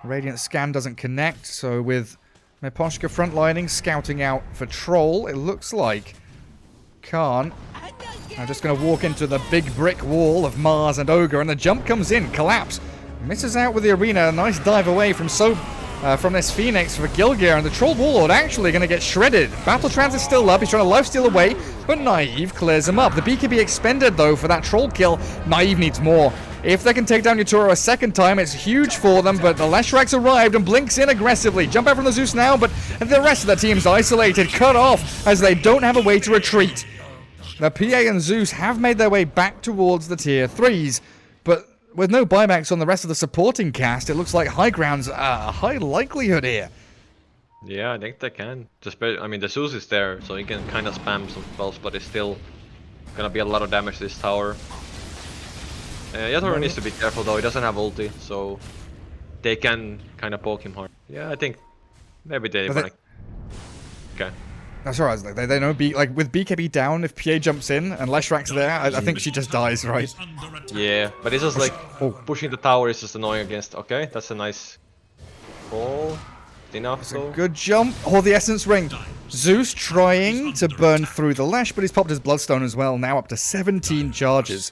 Radiant Scan doesn't connect, so with Meposhka frontlining, scouting out for Troll, it looks like Khan are just going to walk into the big brick wall of Mars and Ogre, and the jump comes in, collapse. Misses out with the arena, a nice dive away from this Phoenix for Gilgear, and the Troll Warlord actually going to get shredded. Battle Trance is still up, he's trying to lifesteal away, but Naive clears him up. The BKB expended though for that Troll kill. Naive needs more. If they can take down Yatoro a second time, it's huge for them, but the Leshrax arrived and blinks in aggressively. Jump out from the Zeus now, but the rest of the team's isolated, cut off, as they don't have a way to retreat. The PA and Zeus have made their way back towards the tier 3s, but with no buybacks on the rest of the supporting cast, it looks like high ground's a high likelihood here. Yeah, I think they can. I mean, the Zeus is there, so he can kind of spam some spells, but it's still gonna be a lot of damage to this tower. Yatoro needs to be careful though, he doesn't have ulti, so they can kind of poke him hard. Yeah, I think maybe they wanna... Okay. That's alright, they know with BKB down, if PA jumps in and Leshrax's there, I think she just dies, right? Yeah, but it's just like pushing the tower is just annoying against. Okay, that's a nice call. Enough though. Good jump. Oh, the Essence Ring. Zeus trying to burn through the Lesh, but he's popped his Bloodstone as well, now up to 17 charges.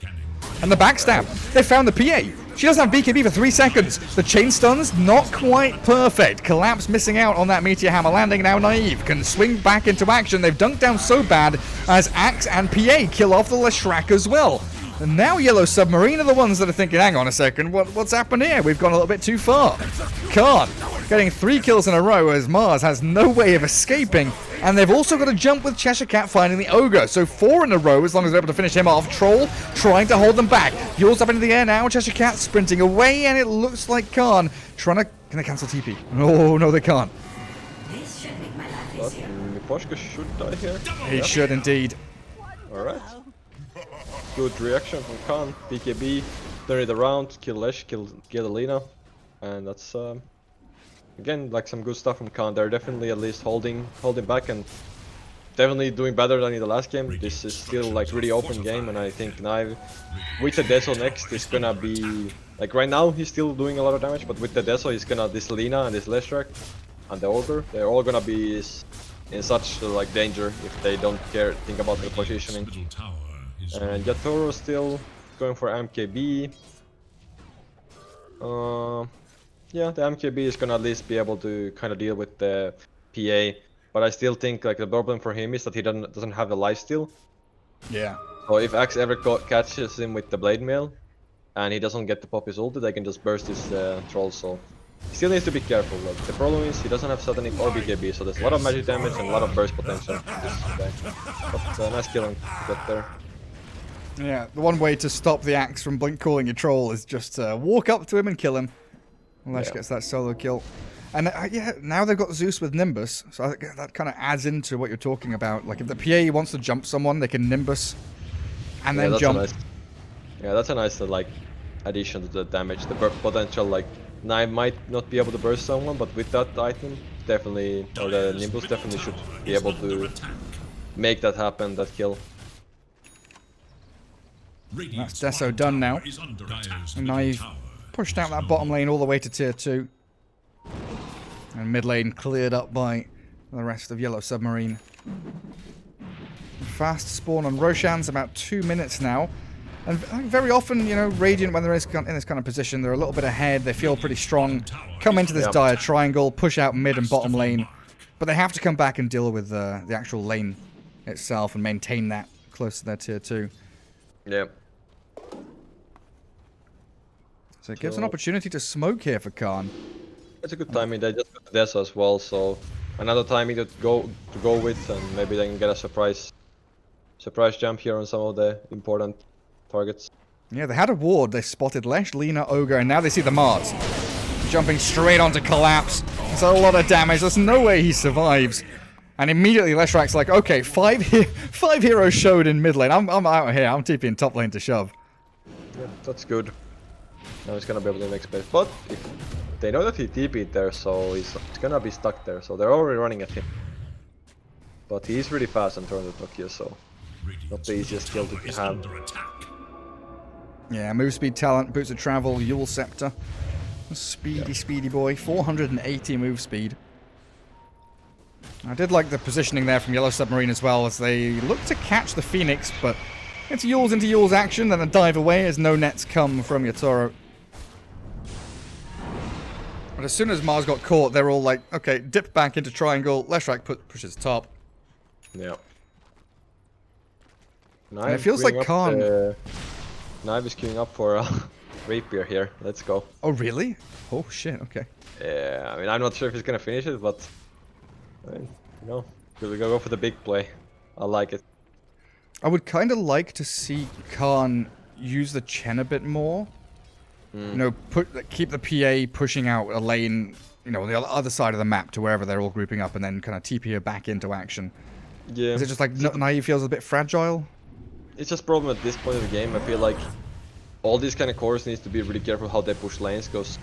And the backstab. They found the PA. She doesn't have BKB for 3 seconds. The chain stun's not quite perfect. Collapse missing out on that Meteor Hammer landing. Now Naive can swing back into action. They've dunked down so bad as Axe and PA kill off the Leshrac as well. And now Yellow Submarine are the ones that are thinking, hang on a second, what's happened here? We've gone a little bit too far. Khan getting 3 kills in a row as Mars has no way of escaping. And they've also got a jump with Cheshire Cat finding the Ogre. So 4 in a row as long as they're able to finish him off. Troll trying to hold them back. Yours up into the air now. Cheshire Cat sprinting away, and it looks like Khan trying to... Can they cancel TP? Oh, no, they can't. But Miposhka should die here. He should indeed. Alright. Good reaction from Khan. BKB, turn it around, kill Lesh, kill Alina. And that's again like some good stuff from Khan. They're definitely at least holding back and definitely doing better than in the last game. This is still like really open game, and I think Naive with the Deso next is gonna be like right now he's still doing a lot of damage, but with the Deso he's gonna this Lina and this Leshrac and the Ogre, they're all gonna be in such like danger if they don't think about the positioning. And Yatoro still going for MKB. Yeah, the MKB is gonna at least be able to kind of deal with the PA, but I still think like the problem for him is that he doesn't have the lifesteal. Yeah. So if Axe ever catches him with the Blade Mail, and he doesn't get to pop his ulti, they can just burst his troll. So he still needs to be careful. Like the problem is he doesn't have Satanic or BKB, so there's a lot of magic damage and a lot of burst potential. This guy. But nice kill on get there. Yeah, the one way to stop the Axe from blink calling your troll is just walk up to him and kill him. Lesh gets that solo kill. And yeah, now they've got Zeus with Nimbus, so I think that kind of adds into what you're talking about. Like if the PA wants to jump someone, they can Nimbus and then jump. That's a nice like addition to the damage. The potential like Knife might not be able to burst someone, but with that item, definitely, or the Nimbus definitely should be able to make that happen, that kill. That's Deso done now. And Naive pushed out that bottom lane all the way to tier 2. And mid lane cleared up by the rest of Yellow Submarine. Fast spawn on Roshan's about 2 minutes now. And very often, you know, Radiant, when they're in this kind of position, they're a little bit ahead, they feel pretty strong, come into this dire triangle, push out mid and bottom lane. But they have to come back and deal with the actual lane itself and maintain that close to their tier 2. Yeah. So it gives an opportunity to smoke here for Khan. It's a good timing. They just got Desa as well, so another timing to go with, and maybe they can get a surprise jump here on some of the important targets. Yeah, they had a ward. They spotted Lesh, Lina, Ogre, and now they see the Mars. Jumping straight onto Collapse. It's a lot of damage. There's no way he survives. And immediately Leshrac's like, okay, five heroes showed in mid lane. I'm out of here. I'm TPing top lane to shove. Yeah, that's good. Now he's gonna be able to make space. But if they know that he TP'd there, so he's gonna be stuck there. So they're already running at him. But he's really fast on turn to Nokia, so not the easiest skill to have. Yeah, move speed, talent, boots of travel, Yule Scepter. Speedy, speedy boy. 480 move speed. I did like the positioning there from Yellow Submarine as well, as they look to catch the Phoenix, but it's Yule's into Yule's action, then a dive away as no nets come from Yatoro. But as soon as Mars got caught, they're all like, okay, dip back into triangle, Leshrac pushes top. Yeah. And it feels like Khan... Knive is queuing up for Rapier here. Let's go. Oh, really? Oh, shit, okay. Yeah, I mean, I'm not sure if he's gonna finish it, but... I mean, you know, we'll go for the big play. I like it. I would kind of like to see Khan use the Chen a bit more. You know, keep the PA pushing out a lane, you know, on the other side of the map to wherever they're all grouping up, and then kind of TP her back into action. Yeah. Is it just like Naive feels a bit fragile? It's just problem at this point of the game. I feel like all these kind of cores needs to be really careful how they push lanes, because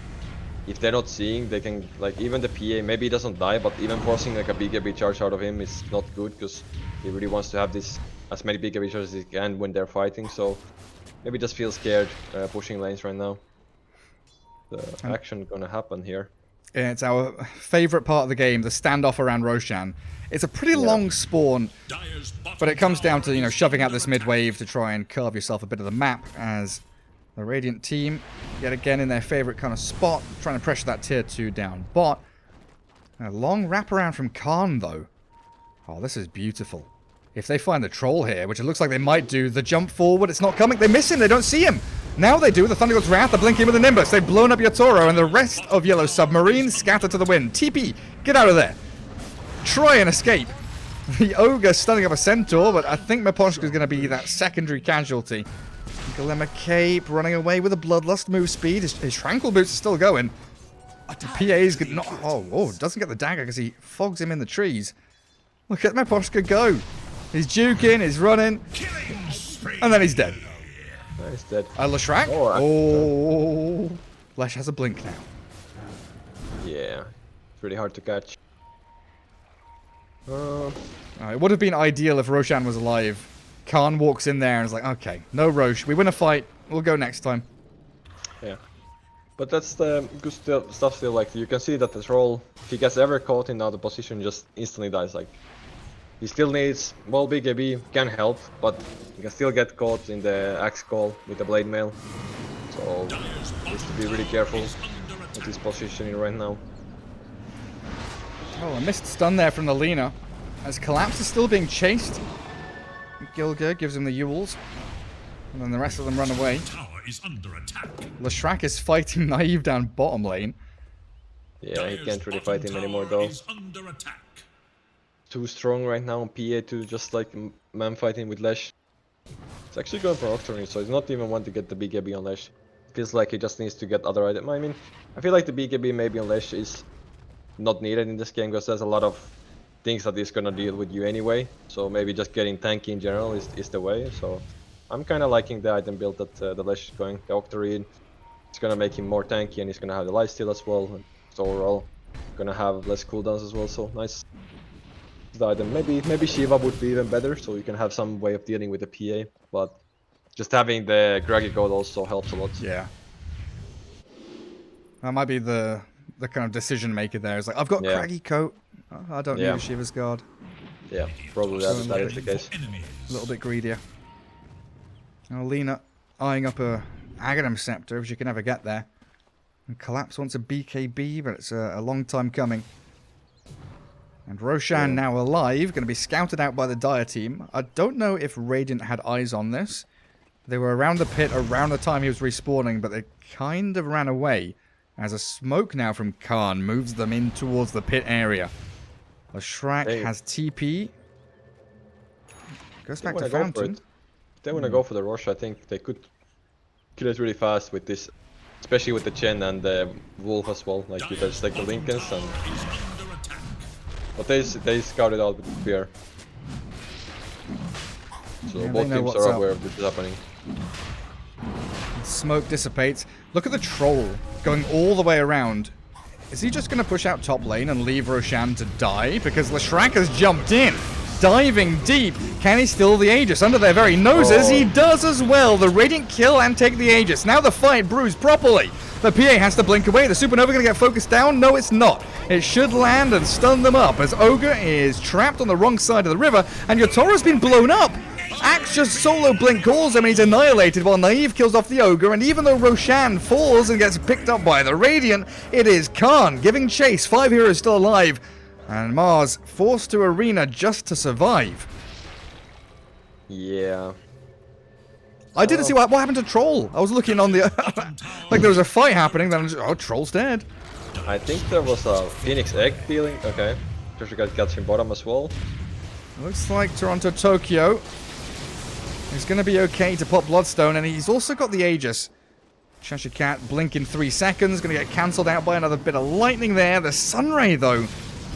if they're not seeing, they can, like, even the PA, maybe he doesn't die, but even forcing like a BKB charge out of him is not good, because he really wants to have this as many BKB charges as he can when they're fighting, so maybe just feel scared pushing lanes right now. The action gonna happen here. Yeah, it's our favorite part of the game, the standoff around Roshan. It's a pretty long spawn, but it comes down to, you know, shoving out this mid wave to try and carve yourself a bit of the map, as the Radiant team, yet again in their favorite kind of spot, trying to pressure that tier 2 down bot. A long wraparound from Khan, though. Oh, this is beautiful. If they find the troll here, which it looks like they might do, the jump forward, it's not coming. They miss him, they don't see him. Now they do, the Thunder God's Wrath, they're blinking with the Nimbus. They've blown up Yatoro, and the rest of Yellow Submarine scatter to the wind. TP, get out of there. Try and escape. The Ogre stunning up a Centaur, but I think Miposhka's going to be that secondary casualty. Glimmer Cape running away with a Bloodlust move speed. His Tranquil Boots are still going. The PA's not... Oh, doesn't get the dagger because he fogs him in the trees. Look at Miposhka go. He's juking, he's running, and then he's dead. He's dead. Leshrac? Oh, Lesh has a blink now. Yeah, it's really hard to catch. It would have been ideal if Roshan was alive. Khan walks in there and is like, okay, no Rosh, we win a fight, we'll go next time. Yeah. But that's the good stuff still, like, you can see that the troll, if he gets ever caught in another position, just instantly dies, like. He still needs, well, BKB can help, but he can still get caught in the axe call with the blade mail. So, needs to be really careful with his positioning right now. Oh, a missed stun there from the Lina, as Collapse is still being chased. Gilger gives him the Yules, and then the rest of them run away. Leshrac is fighting Naive down bottom lane. Yeah, he can't really fight him anymore though. Too strong right now on PA to just like man fighting with Lesh. It's actually going for Octarine, so he's not even want to get the BKB on Lesh. Feels like he just needs to get other items. I mean, I feel like the BKB maybe on Lesh is not needed in this game because there's a lot of things that he's gonna deal with you anyway. So maybe just getting tanky in general is the way. So I'm kind of liking the item build that the Lesh is going. The Octarine, it's gonna make him more tanky and he's gonna have the lifesteal as well. So overall, gonna have less cooldowns as well. So nice. The item. Maybe Shiva would be even better, so you can have some way of dealing with the PA, but just having the Craggy Goat also helps a lot. Yeah. That might be the kind of decision maker there. It's like, I've got Craggy Coat, I don't need Shiva's Guard. Yeah, probably that is the case. A little bit greedier. Now Lina eyeing up a Aghanim Scepter, if she can ever get there. And Collapse wants a BKB, but it's a long time coming. And Roshan now alive, going to be scouted out by the Dire team. I don't know if Radiant had eyes on this. They were around the pit around the time he was respawning, but they kind of ran away. As a smoke now from Khan moves them in towards the pit area. Leshrac has TP. Goes back to Fountain. If they want to go for the Rosh, I think they could kill it really fast with this. Especially with the Chen and the Wolf as well. Like, you just take the Lincolns and... But they scouted out with the spear. So both teams are aware of this is happening. smoke dissipates. Look at the troll going all the way around. Is he just going to push out top lane and leave Roshan to die? Because Leshrac has jumped in, diving deep. Can he steal the Aegis under their very noses? He does as well. The Radiant kill and take the Aegis. Now the fight brews properly. The PA has to blink away. The Supernova going to get focused down? No, it's not. It should land and stun them up as Ogre is trapped on the wrong side of the river and Yotora's been blown up. Axe just solo blink calls him and he's annihilated while Naive kills off the Ogre, and even though Roshan falls and gets picked up by the Radiant, it is Khan giving chase. 5 heroes still alive and Mars forced to arena just to survive. Yeah. I didn't see what happened to Troll. I was looking on the like there was a fight happening, then I was just, oh, Troll's dead. I think there was a Phoenix Egg dealing. Okay. Just gets him bottom as well. Looks like Toronto Tokyo is going to be okay to pop Bloodstone, and he's also got the Aegis. Cheshire Cat blink in 3 seconds, going to get cancelled out by another bit of lightning there. The Sunray, though,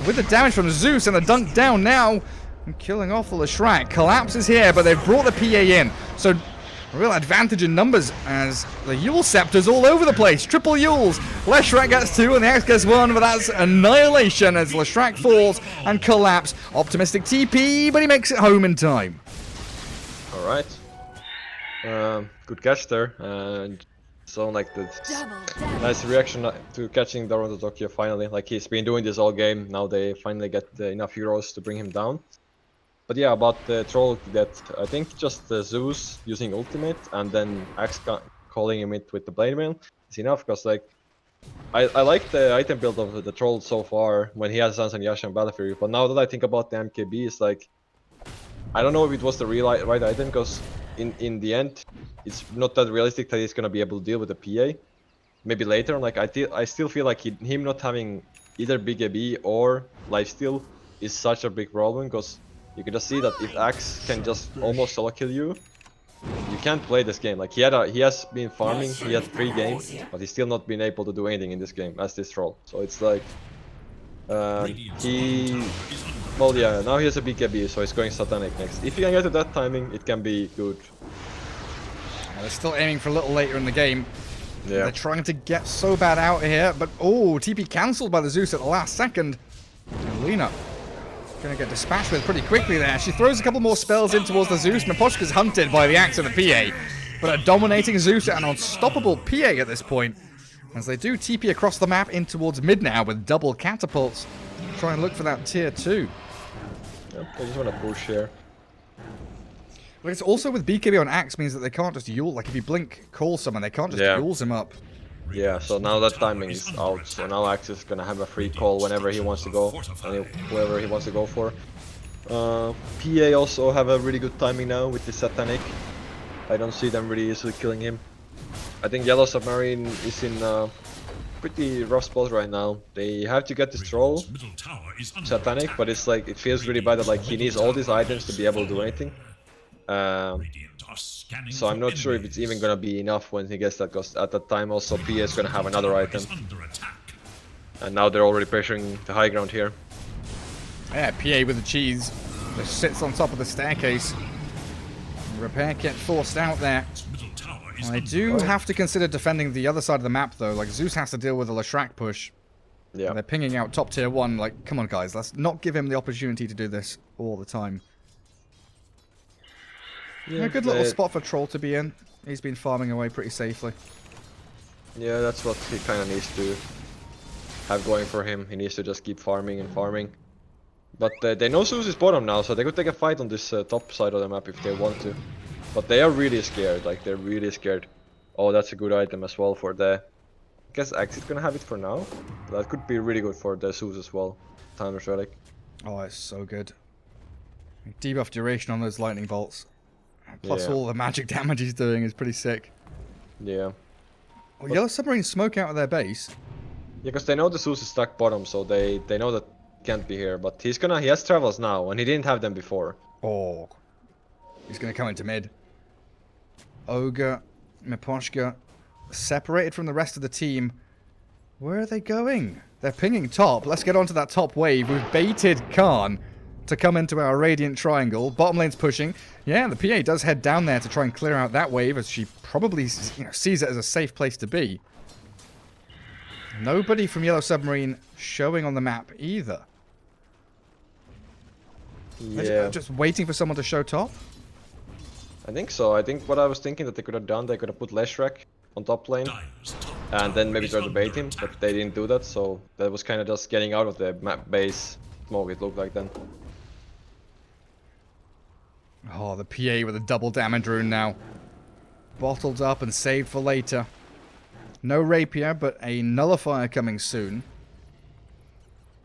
with the damage from Zeus and the dunk down now, and killing off the Leshrac. Collapse is here, but they've brought the PA in, so a real advantage in numbers as the Yule Scepter's all over the place. Triple Yules. Leshrac gets 2 and the X gets 1, but that's annihilation as Leshrac falls and Collapse. Optimistic TP, but he makes it home in time. Alright. Good catch there. And so like the nice reaction to catching Toronto Tokyo finally. Like he's been doing this all game. Now they finally get enough heroes to bring him down. But yeah, about the troll that I think just Zeus using ultimate and then Axe calling him it with the blade mail is enough, because like I like the item build of the troll so far when he has Sans and Yasha and Battle Fury, but now that I think about the MKB, it's like I don't know if it was the right item, because in the end it's not that realistic that he's gonna be able to deal with the PA. Maybe later, like I still feel like him not having either big AB or lifesteal is such a big problem, because you can just see that if Axe can just almost solo kill you, you can't play this game. Like he has been farming, he had 3 games, but he's still not been able to do anything in this game as this troll. So it's like well yeah, now he has a big AB, so he's going Satanic next. If he can get to that timing, it can be good. They're still aiming for a little later in the game. Yeah. They're trying to get so bad out here, but oh, TP cancelled by the Zeus at the last second. And Lena gonna get dispatched with pretty quickly there. She throws a couple more spells in towards the Zeus. Miposhka's hunted by the Axe of the PA, but a dominating Zeus and an unstoppable PA at this point, as they do TP across the map in towards mid now with double catapults. Try and look for that tier 2. Yeah, I just want to push here. But it's also with BKB on Axe means that they can't just Yule. Like if you blink call someone, they can't just Yules him up. Yeah, so now that timing is out, so now Axe is gonna have a free call whenever he wants to go, and whoever he wants to go for. PA also have a really good timing now with the Satanic. I don't see them really easily killing him. I think Yellow Submarine is in a pretty rough spot right now. They have to get this troll Satanic, but it's like it feels really bad that like he needs all these items to be able to do anything. So I'm not sure if it's even gonna be enough when he gets that, because at that time also PA is gonna have another item. And now they're already pressuring the high ground here. Yeah, PA with the cheese that sits on top of the staircase. Repair kit forced out there. I do have to consider defending the other side of the map though. Like Zeus has to deal with a Leshrac push. Yeah. They're pinging out top tier 1. Like, come on guys, let's not give him the opportunity to do this all the time. Yeah, a good little spot for Troll to be in. He's been farming away pretty safely. Yeah, that's what he kind of needs to have going for him. He needs to just keep farming and farming. But they know Zeus is bottom now, so they could take a fight on this top side of the map if they want to. But they are really scared, like they're really scared. Oh, that's a good item as well for the... I guess Axe is gonna have it for now. That could be really good for the Zeus as well. Timer's Relic. Oh, it's so good. Debuff duration on those lightning bolts. Plus all the magic damage he's doing is pretty sick. Yeah. Well, Yellow Submarine smoke out of their base. Yeah, because they know the Zeus is stuck bottom, so they know that can't be here. But he has travels now, and he didn't have them before. Oh. He's gonna come into mid. Ogre, Miposhka, separated from the rest of the team. Where are they going? They're pinging top. Let's get onto that top wave. We've baited Khan. to come into our Radiant Triangle. Bottom lane's pushing. Yeah, the PA does head down there to try and clear out that wave, as she probably sees it as a safe place to be. Nobody from Yellow Submarine showing on the map either. Yeah. Just waiting for someone to show top? I think so. I think what I was thinking that they could have done, they could have put Leshrac on top lane. Dire's top And then maybe tower try to is bait under him, attack. but they didn't do that, so that was kind of just getting out of the map base smoke, it looked like then. Oh, the PA with a double damage rune now. Bottled up and saved for later. No rapier, but a nullifier coming soon.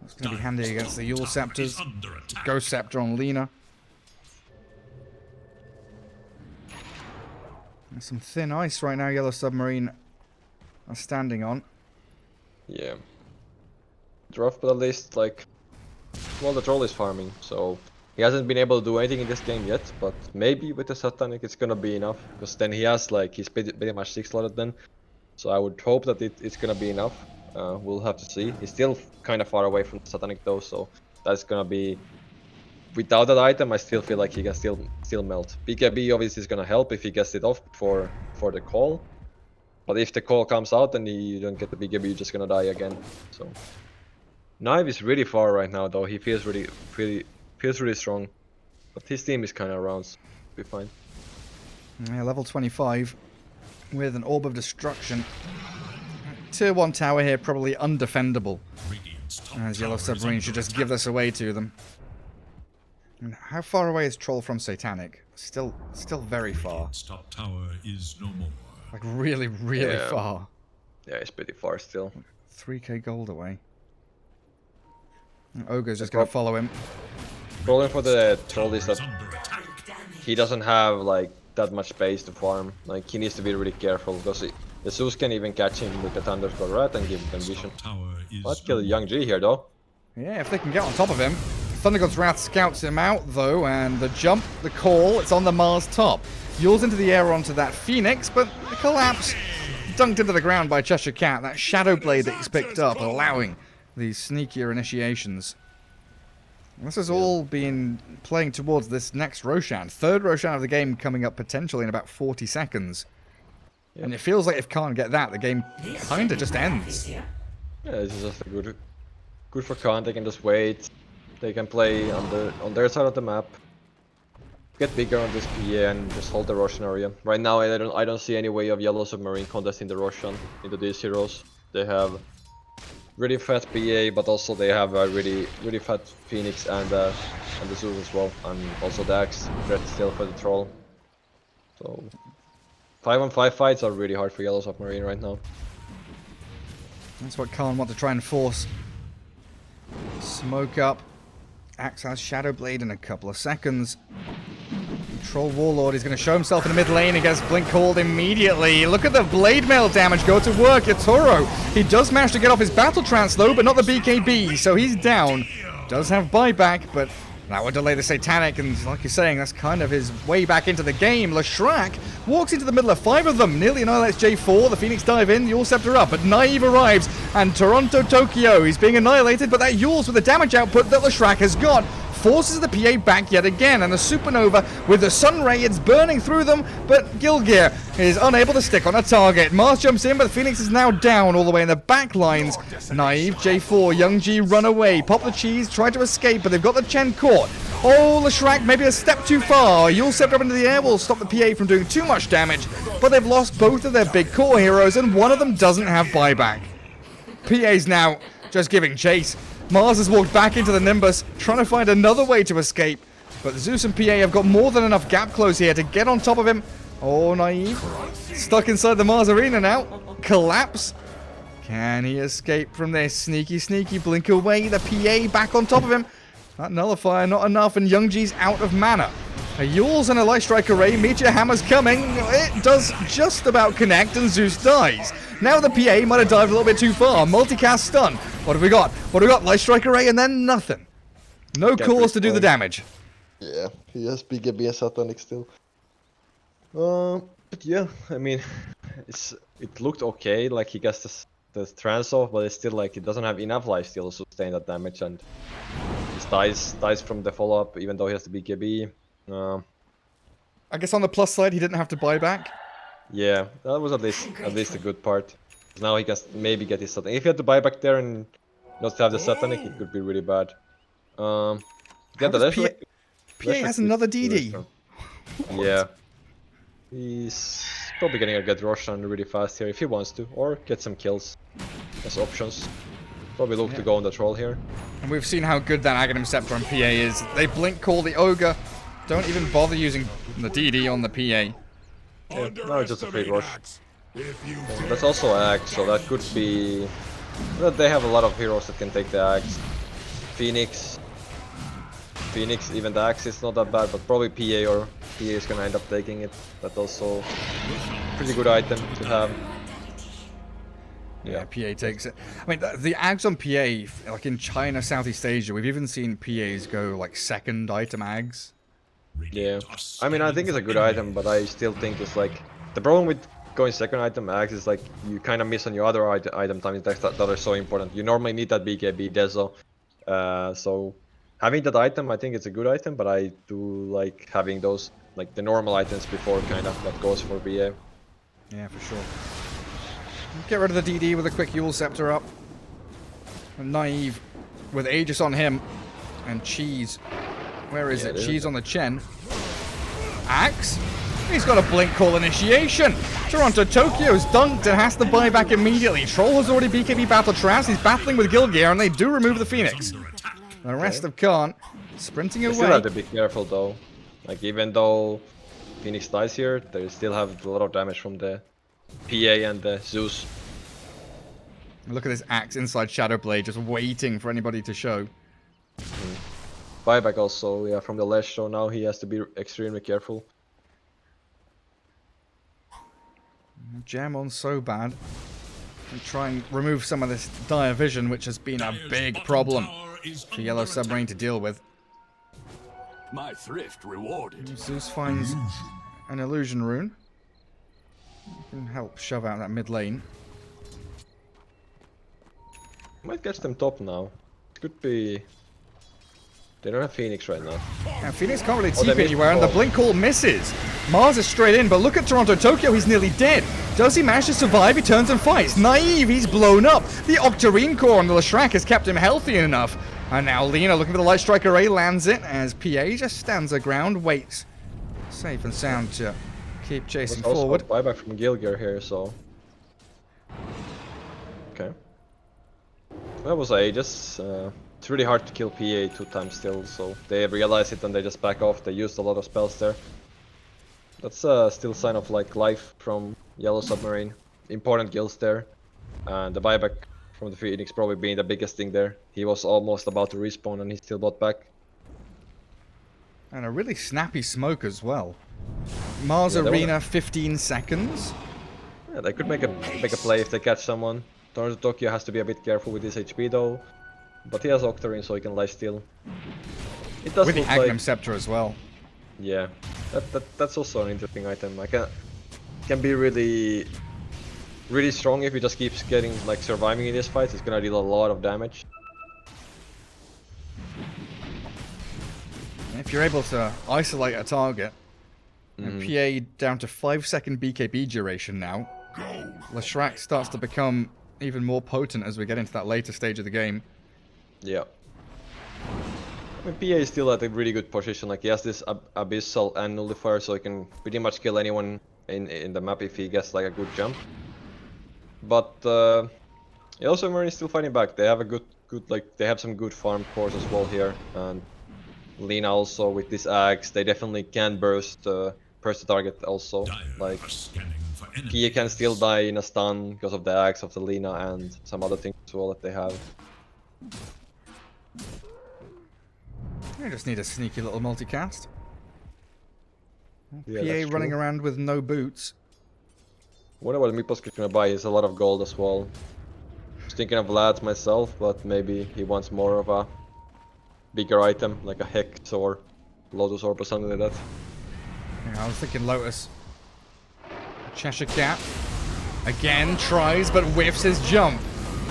That's going to be handy against the Yule Tower Scepters. is under attack. Ghost Scepter on Lena. There's some thin ice right now, Yellow Submarine are standing on. Yeah. It's rough, but at least, like, well, the troll is farming, so he hasn't been able to do anything in this game yet, but maybe with the Satanic it's gonna be enough, because then he has, like, he's pretty much 6-slotted then, so I would hope that it's gonna be enough. We'll have to see. He's still kind of far away from the Satanic though, so that's gonna be... Without that item, I still feel like he can still melt. BKB obviously is gonna help if he gets it off for the call. But if the call comes out and you don't get the BKB, you're just gonna die again. So Knive is really far right now though. He feels really strong. But his team is kinda around, so be fine. Yeah, level 25 with an Orb of Destruction. Tier 1 tower here, probably undefendable. Radiant's top As Yellow tower is Submarine under should just attack. give this away to them. And how far away is Troll from Satanic? Still very far. Radiant's top tower is no more. Like really Yeah. far. Yeah, it's pretty far still. 3k gold away. And Ogre's just gonna follow him. Problem for the troll is Tower that is under attack. he doesn't have like that much space to farm. Like he needs to be really careful because the Zeus can even catch him with the Thunderstorm Rat and give him vision. Tower is Might kill Young G here though. Yeah, if they can get on top of him. Thundergod's Wrath scouts him out though, and the jump, the call, it's on the Mars top. Yules into the air onto that Phoenix, but the collapse dunked into the ground by Cheshire Cat. That Shadow Blade that he's picked up, allowing these sneakier initiations. This has all been playing towards this next Roshan. Third Roshan of the game coming up potentially in about 40 seconds. Yeah. And it feels like if Khan get that, the game kind of just ends. Yeah, this is just a good for Khan. They can just wait. They can play on their side of the map. Get bigger on this PA and just hold the Roshan area. Right now, I don't see any way of Yellow Submarine contesting the Roshan into these heroes. They have really fat PA, but also they have a really fat Phoenix and the Zeus as well, and also the Axe threat still for the troll. So 5-on-5 fights are really hard for Yellow Submarine right now. That's what Khan want to try and force. Smoke up. Axe has Shadow Blade in a couple of seconds. Troll Warlord is going to show himself in the mid lane against Blink called immediately. Look at the blade mail damage go to work. Yatoro, he does manage to get off his battle trance though, but not the BKB, so he's down. Does have buyback, but that would delay the Satanic, and like you're saying, that's kind of his way back into the game. Leshrac walks into the middle of 5 of them, nearly annihilates J4. The Phoenix dive in, the Yule Scepter up, but Naive arrives, and Toronto Tokyo, he's being annihilated, but that Yule's with the damage output that Leshrac has got forces the PA back yet again, and the Supernova with the Sun Ray, it's burning through them, but Gilgear is unable to stick on a target. Mars jumps in, but the Phoenix is now down all the way in the back lines. Naive, J4, Young G run away. Pop the Cheese, try to escape, but they've got the Chen caught. Oh, Leshrac maybe a step too far. Yule Scepter up into the air will stop the PA from doing too much damage, but they've lost both of their big core heroes, and one of them doesn't have buyback. PA's now just giving chase. Mars has walked back into the Nimbus, trying to find another way to escape. But Zeus and PA have got more than enough gap close here to get on top of him. Oh, Naive. Stuck inside the Mars arena now. Collapse. Can he escape from this? Sneaky, sneaky blink away. The PA back on top of him. That nullifier not enough, and Young G's out of mana. A Yules and a Light Strike array. Meteor Hammer's coming. It does just about connect, and Zeus dies. Now the PA might have dived a little bit too far. Multicast stun. What have we got? What have we got? Light Strike array and then nothing. No cause to do the damage. Yeah, he has BKB and Satanic still. But yeah, I mean, it looked okay. Like he gets the trance off, but it's still like it doesn't have enough lifesteal to sustain that damage, and dies from the follow-up, even though he has the BKB. I guess on the plus side, he didn't have to buy back. Yeah, that was at least a good part. Now he can maybe get his Satanic. If he had to buy back there and not have the Satanic, it could be really bad. Yeah, How the does Leshrac, PA has another DD. Yeah. He's probably gonna get Roshan really fast here if he wants to, or get some kills as options. Probably look to go on the troll here. And we've seen how good that Aghanim Scepter on PA is. They blink call the Ogre. Don't even bother using the DD on the PA. Yeah, now it's just a free rush. That's also Axe, so that could be... Well, they have a lot of heroes that can take the Axe. Phoenix, even the Axe is not that bad, but probably PA or PA is gonna end up taking it. That's also pretty good item to have. Yeah, PA takes it. I mean, the Ags on PA, like in China, Southeast Asia, we've even seen PAs go like second item Ags. Yeah, I mean, I think it's a good item, but I still think it's like... The problem with going second item Ags is like, you kind of miss on your other item times that are so important. You normally need that BKB, Dezo. So having that item, I think it's a good item, but I do like having those, like the normal items before kind of that goes for BA. Yeah, for sure. Get rid of the DD with a quick Yule Scepter up. And Naive with Aegis on him. And Cheese. Where is it? Cheese on the Chen. Axe? He's got a Blink Call initiation. Toronto Tokyo's dunked and has to buy back immediately. Troll has already BKB battle Traps. He's battling with Gilgear and they do remove the Phoenix. The rest of can't. Sprinting away. They still have to be careful though. Like even though Phoenix dies here, they still have a lot of damage from the PA and the Zeus. Look at this Axe inside Shadowblade just waiting for anybody to show. Buyback also, yeah, from the Lesh, so now he has to be extremely careful. Jam on so bad. And try and remove some of this dire vision, which has been a big problem for Yellow Submarine to deal with. My thrift rewarded. Zeus finds an illusion rune. Can help shove out that mid lane. Might catch them top now. It could be... They don't have Phoenix right now. And Phoenix can't really TP anywhere, and the Blink Call misses. Mars is straight in, but look at Toronto Tokyo, he's nearly dead. Does he manage to survive? He turns and fights. Naive, he's blown up. The Octarine Core on the Leshrac has kept him healthy enough. And now Lina looking for the Light Strike Array, lands it as PA just stands her ground, waits. Safe and sound to keep chasing forward. Buyback from Gilgear here, so... Okay. That was Aegis. It's really hard to kill PA 2 times still, so they realize it and they just back off. They used a lot of spells there. That's still a sign of like life from Yellow Submarine. Important kills there. And the buyback from the Phoenix probably being the biggest thing there. He was almost about to respawn and he still bought back. And a really snappy smoke as well. Mars Arena 15 seconds. Yeah, they could make a play if they catch someone. Toronto Tokyo has to be a bit careful with his HP though. But he has Octarine, so he can lifesteal. It does with the look Aghanim like... Scepter as well. Yeah, that's also an interesting item. Can be really strong if he just keeps getting like surviving in these fights. It's gonna deal a lot of damage. If you're able to isolate a target, and PA down to 5-second BKB duration now, Leshrac starts to become even more potent as we get into that later stage of the game. Yeah. I mean, PA is still at a really good position. Like he has this Abyssal and Nullifier, so he can pretty much kill anyone in the map if he gets like a good jump. But Yellow Submarine is still fighting back. They have a good like they have some good farm cores as well here, and Lina also with this axe. They definitely can burst the target also. Like PA can still die in a stun because of the axe of the Lina and some other things as well that they have. I just need a sneaky little multicast. Yeah, PA running around with no boots. Wonder what Meeple's gonna buy. Is a lot of gold as well. I was thinking of Lads myself, but maybe he wants more of a bigger item, like a Hex or Lotus Orb or something like that. Yeah, I was thinking Lotus. Cheshire Cat. Again, tries but whiffs his jump.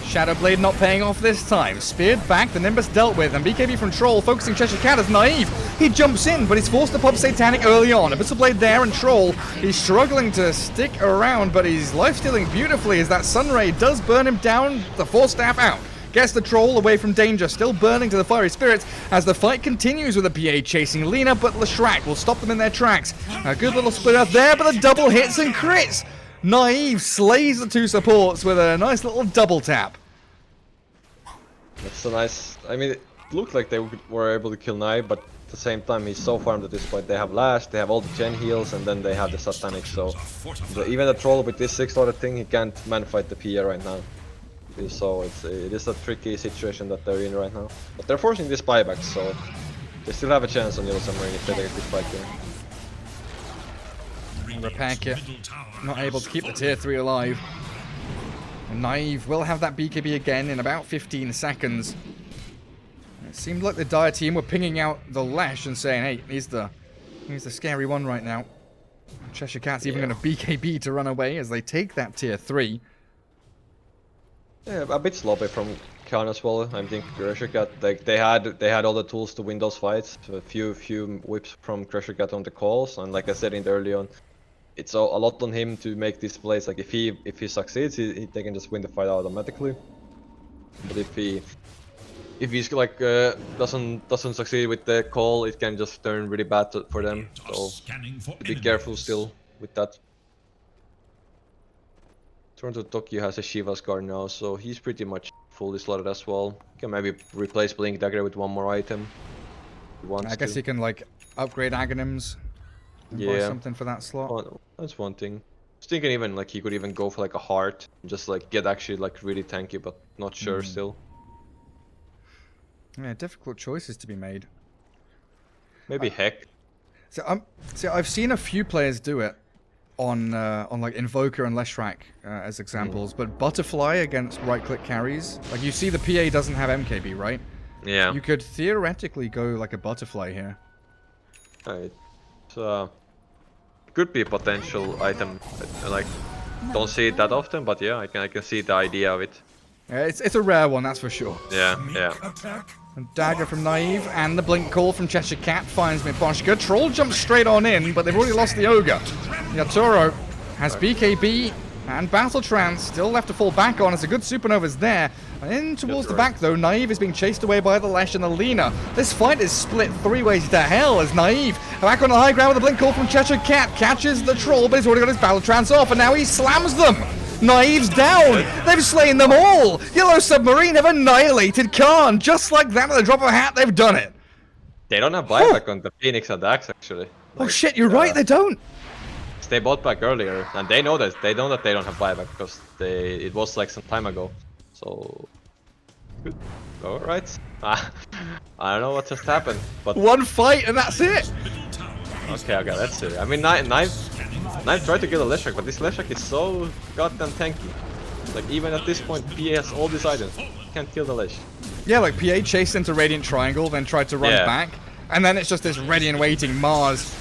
Shadowblade not paying off this time. Speared back, the Nimbus dealt with, and BKB from Troll focusing Cheshire Cat as naive. He jumps in, but he's forced to pop Satanic early on. Abyssal Blade there, and Troll, he's struggling to stick around, but he's life-stealing beautifully as that Sunray does burn him down, the Force Staff out. Gets the Troll away from danger, still burning to the Fiery Spirits as the fight continues with the PA chasing Lina, but Leshrac will stop them in their tracks. A good little split up there, but the double hits and crits. Naive slays the two supports with a nice little double tap. That's a nice... I mean, it looked like they were able to kill Naive, but at the same time he's so farmed at this point. They have Lash, they have all the gen heals, and then they have the Satanic, so... even the Troll with this 6-order thing, he can't man-fight the PA right now. So it is a tricky situation that they're in right now. But they're forcing this buyback, so... they still have a chance on Yellow Submarine if they take this fight here. Repair not able to keep the tier 3 alive. And Naive will have that BKB again in about 15 seconds. It seemed like the Dire team were pinging out the Lash and saying, hey, he's the scary one right now. Cheshire Cat's even going to BKB to run away as they take that tier 3. Yeah, a bit sloppy from Khan as well. I think Cheshire Cat, like they had all the tools to win those fights. So a few whips from Cheshire Cat on the calls, and like I said in the early on, it's a lot on him to make these plays. Like if he succeeds, they can just win the fight automatically. But if he's like doesn't succeed with the call, it can just turn really bad for them. So be careful still with that. Toronto Tokyo has a Shiva's card now, so he's pretty much fully slotted as well. Can maybe replace Blink Dagger with one more item. I guess he can like upgrade Aghanims. Buy something for that slot. That's one thing. I was thinking even like he could even go for like a heart, just like get actually like really tanky, but not sure still. Yeah, difficult choices to be made. Maybe Heck. So I've seen a few players do it on like Invoker and Leshrac as examples, but Butterfly against right-click carries. Like you see, the PA doesn't have MKB, right? Yeah. You could theoretically go like a Butterfly here. Could be a potential item. I like don't see it that often, but yeah, I can see the idea of it. Yeah, it's a rare one, that's for sure. Yeah. And dagger from Naive, and the blink call from Cheshire Cat finds Miposhka. Troll jumps straight on in, but they've already lost the Ogre. Yatoro has BKB and Battle Trance still left to fall back on as a good Supernova's there. And in towards the back though, Naive is being chased away by the Lesh and the Lina. This fight is split 3 ways to hell as Naive, back on the high ground with a blink call from Cheshire Cat, catches the Troll, but he's already got his Battle Trance off, and now he slams them. Naive's down! They've slain them all! Yellow Submarine have annihilated Khan! Just like that, at the drop of a hat, they've done it! They don't have buyback on the Phoenix and the Axe, actually. Oh shit, you're right, they don't! They bought back earlier, and they know that they don't have buyback because it was like some time ago. So good. Alright. I don't know what just happened, but one fight and that's it! Okay, let's see. I mean, Knife tried to kill a Leshrac, but this Leshrac is so goddamn tanky. Like, even at this point, PA has all these items. Can't kill the Lesh. Yeah, like, PA chased into Radiant Triangle, then tried to run back. And then it's just this ready and waiting Mars.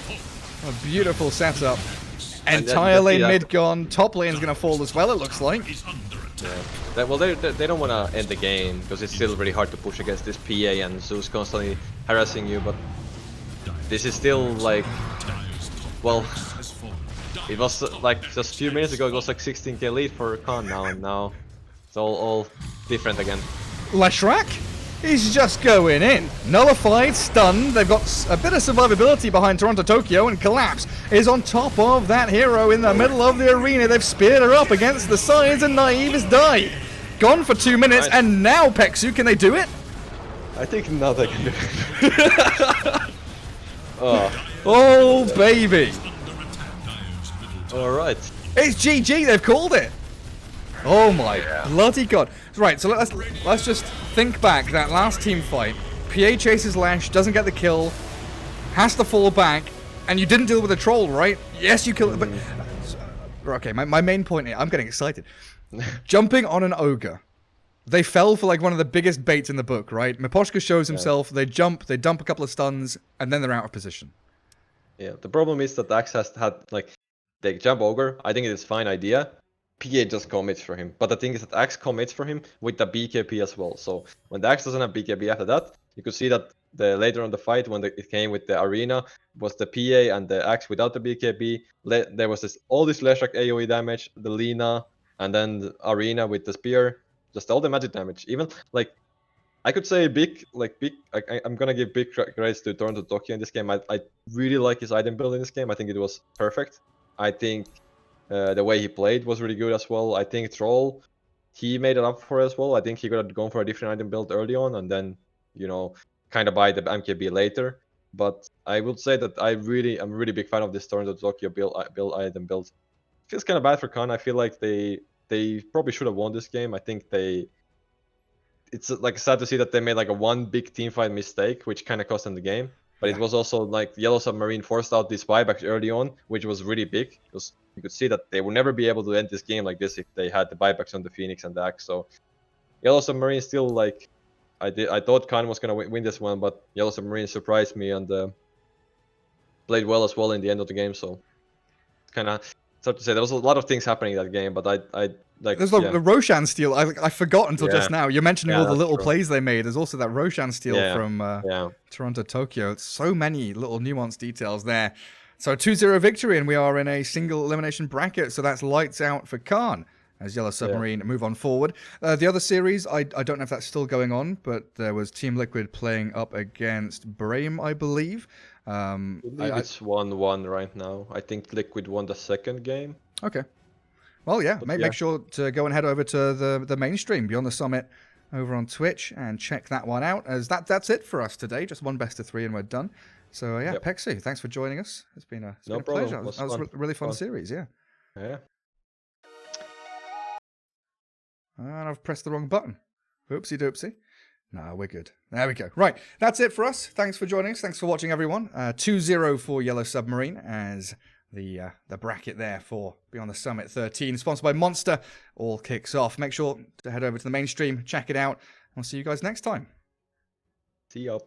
A beautiful setup. Entire lane mid gone. Top lane's gonna fall as well, it looks like. Yeah. Well, they don't want to end the game, because it's still really hard to push against this PA and Zeus constantly harassing you, but this is still like... Well... It was like just a few minutes ago, it was like 16k lead for Khan now, and now it's all different again. Leshrac? He's just going in. Nullified, stunned. They've got a bit of survivability behind Toronto Tokyo, and Collapse is on top of that hero in the middle of the arena. They've speared her up against the sides, and Naive has died. Gone for 2 minutes, and now Peksu, can they do it? I think now they can do it. Oh, baby. Alright. It's GG, they've called it. Oh my bloody god. Right, so let's just think back. That last team fight. PA chases Lash, doesn't get the kill, has to fall back, and you didn't deal with the Troll, right? Yes, you killed it, but... Okay, my main point here, I'm getting excited. Jumping on an Ogre. They fell for like one of the biggest baits in the book, right? Miposhka shows himself, they jump, they dump a couple of stuns, and then they're out of position. Yeah, the problem is that Axe has had, like, they jump Ogre. I think it is a fine idea, PA just commits for him. But the thing is that Axe commits for him with the BKB as well. So when the Axe doesn't have BKB after that, you could see that later on the fight when it came with the arena was the PA and the Axe without the BKB. There was all this Leshrac AoE damage, the Lina, and then the arena with the spear, just all the magic damage. Even like I could say I'm gonna give big grades to Toronto Tokyo in this game. I really like his item build in this game. I think it was perfect. I think the way he played was really good as well. I think Troll, he made it up for it as well. I think he could have gone for a different item build early on and then, kind of buy the MKB later. But I would say that I'm a really big fan of this Toronto Tokyo item build. Feels kind of bad for Khan. I feel like they probably should have won this game. I think it's like sad to see that they made like a one big team fight mistake, which kind of cost them the game. But it was also like Yellow Submarine forced out these buybacks early on, which was really big. Because you could see that they would never be able to end this game like this if they had the buybacks on the Phoenix and the Axe. So Yellow Submarine still like I thought Khan was gonna win this one, but Yellow Submarine surprised me and played well as well in the end of the game. So it's kind of hard to say. There was a lot of things happening in that game, but I like. There's the Roshan steal. I forgot until just now. You're mentioning all the little plays they made. There's also that Roshan steal from Toronto Tokyo. So many little nuanced details there. So 2-0 victory, and we are in a single elimination bracket. So that's lights out for Khan as Yellow Submarine move on forward. The other series, I don't know if that's still going on, but there was Team Liquid playing up against Brame, I believe. I believe it's 1-1 right now. I think Liquid won the second game. Okay. Well, yeah, make sure to go and head over to the mainstream Beyond the Summit over on Twitch and check that one out. As that's it for us today. Just one best of 3 and we're done. So Peksu, thanks for joining us. It's been a pleasure. That was a really fun series. Yeah. Yeah. And I've pressed the wrong button. Oopsie doopsie. No, we're good. There we go. Right, that's it for us. Thanks for joining us. Thanks for watching, everyone. 2-0 for Yellow Submarine as the bracket there for Beyond the Summit 13, sponsored by Monster, all kicks off. Make sure to head over to the mainstream, check it out. I'll see you guys next time. See ya.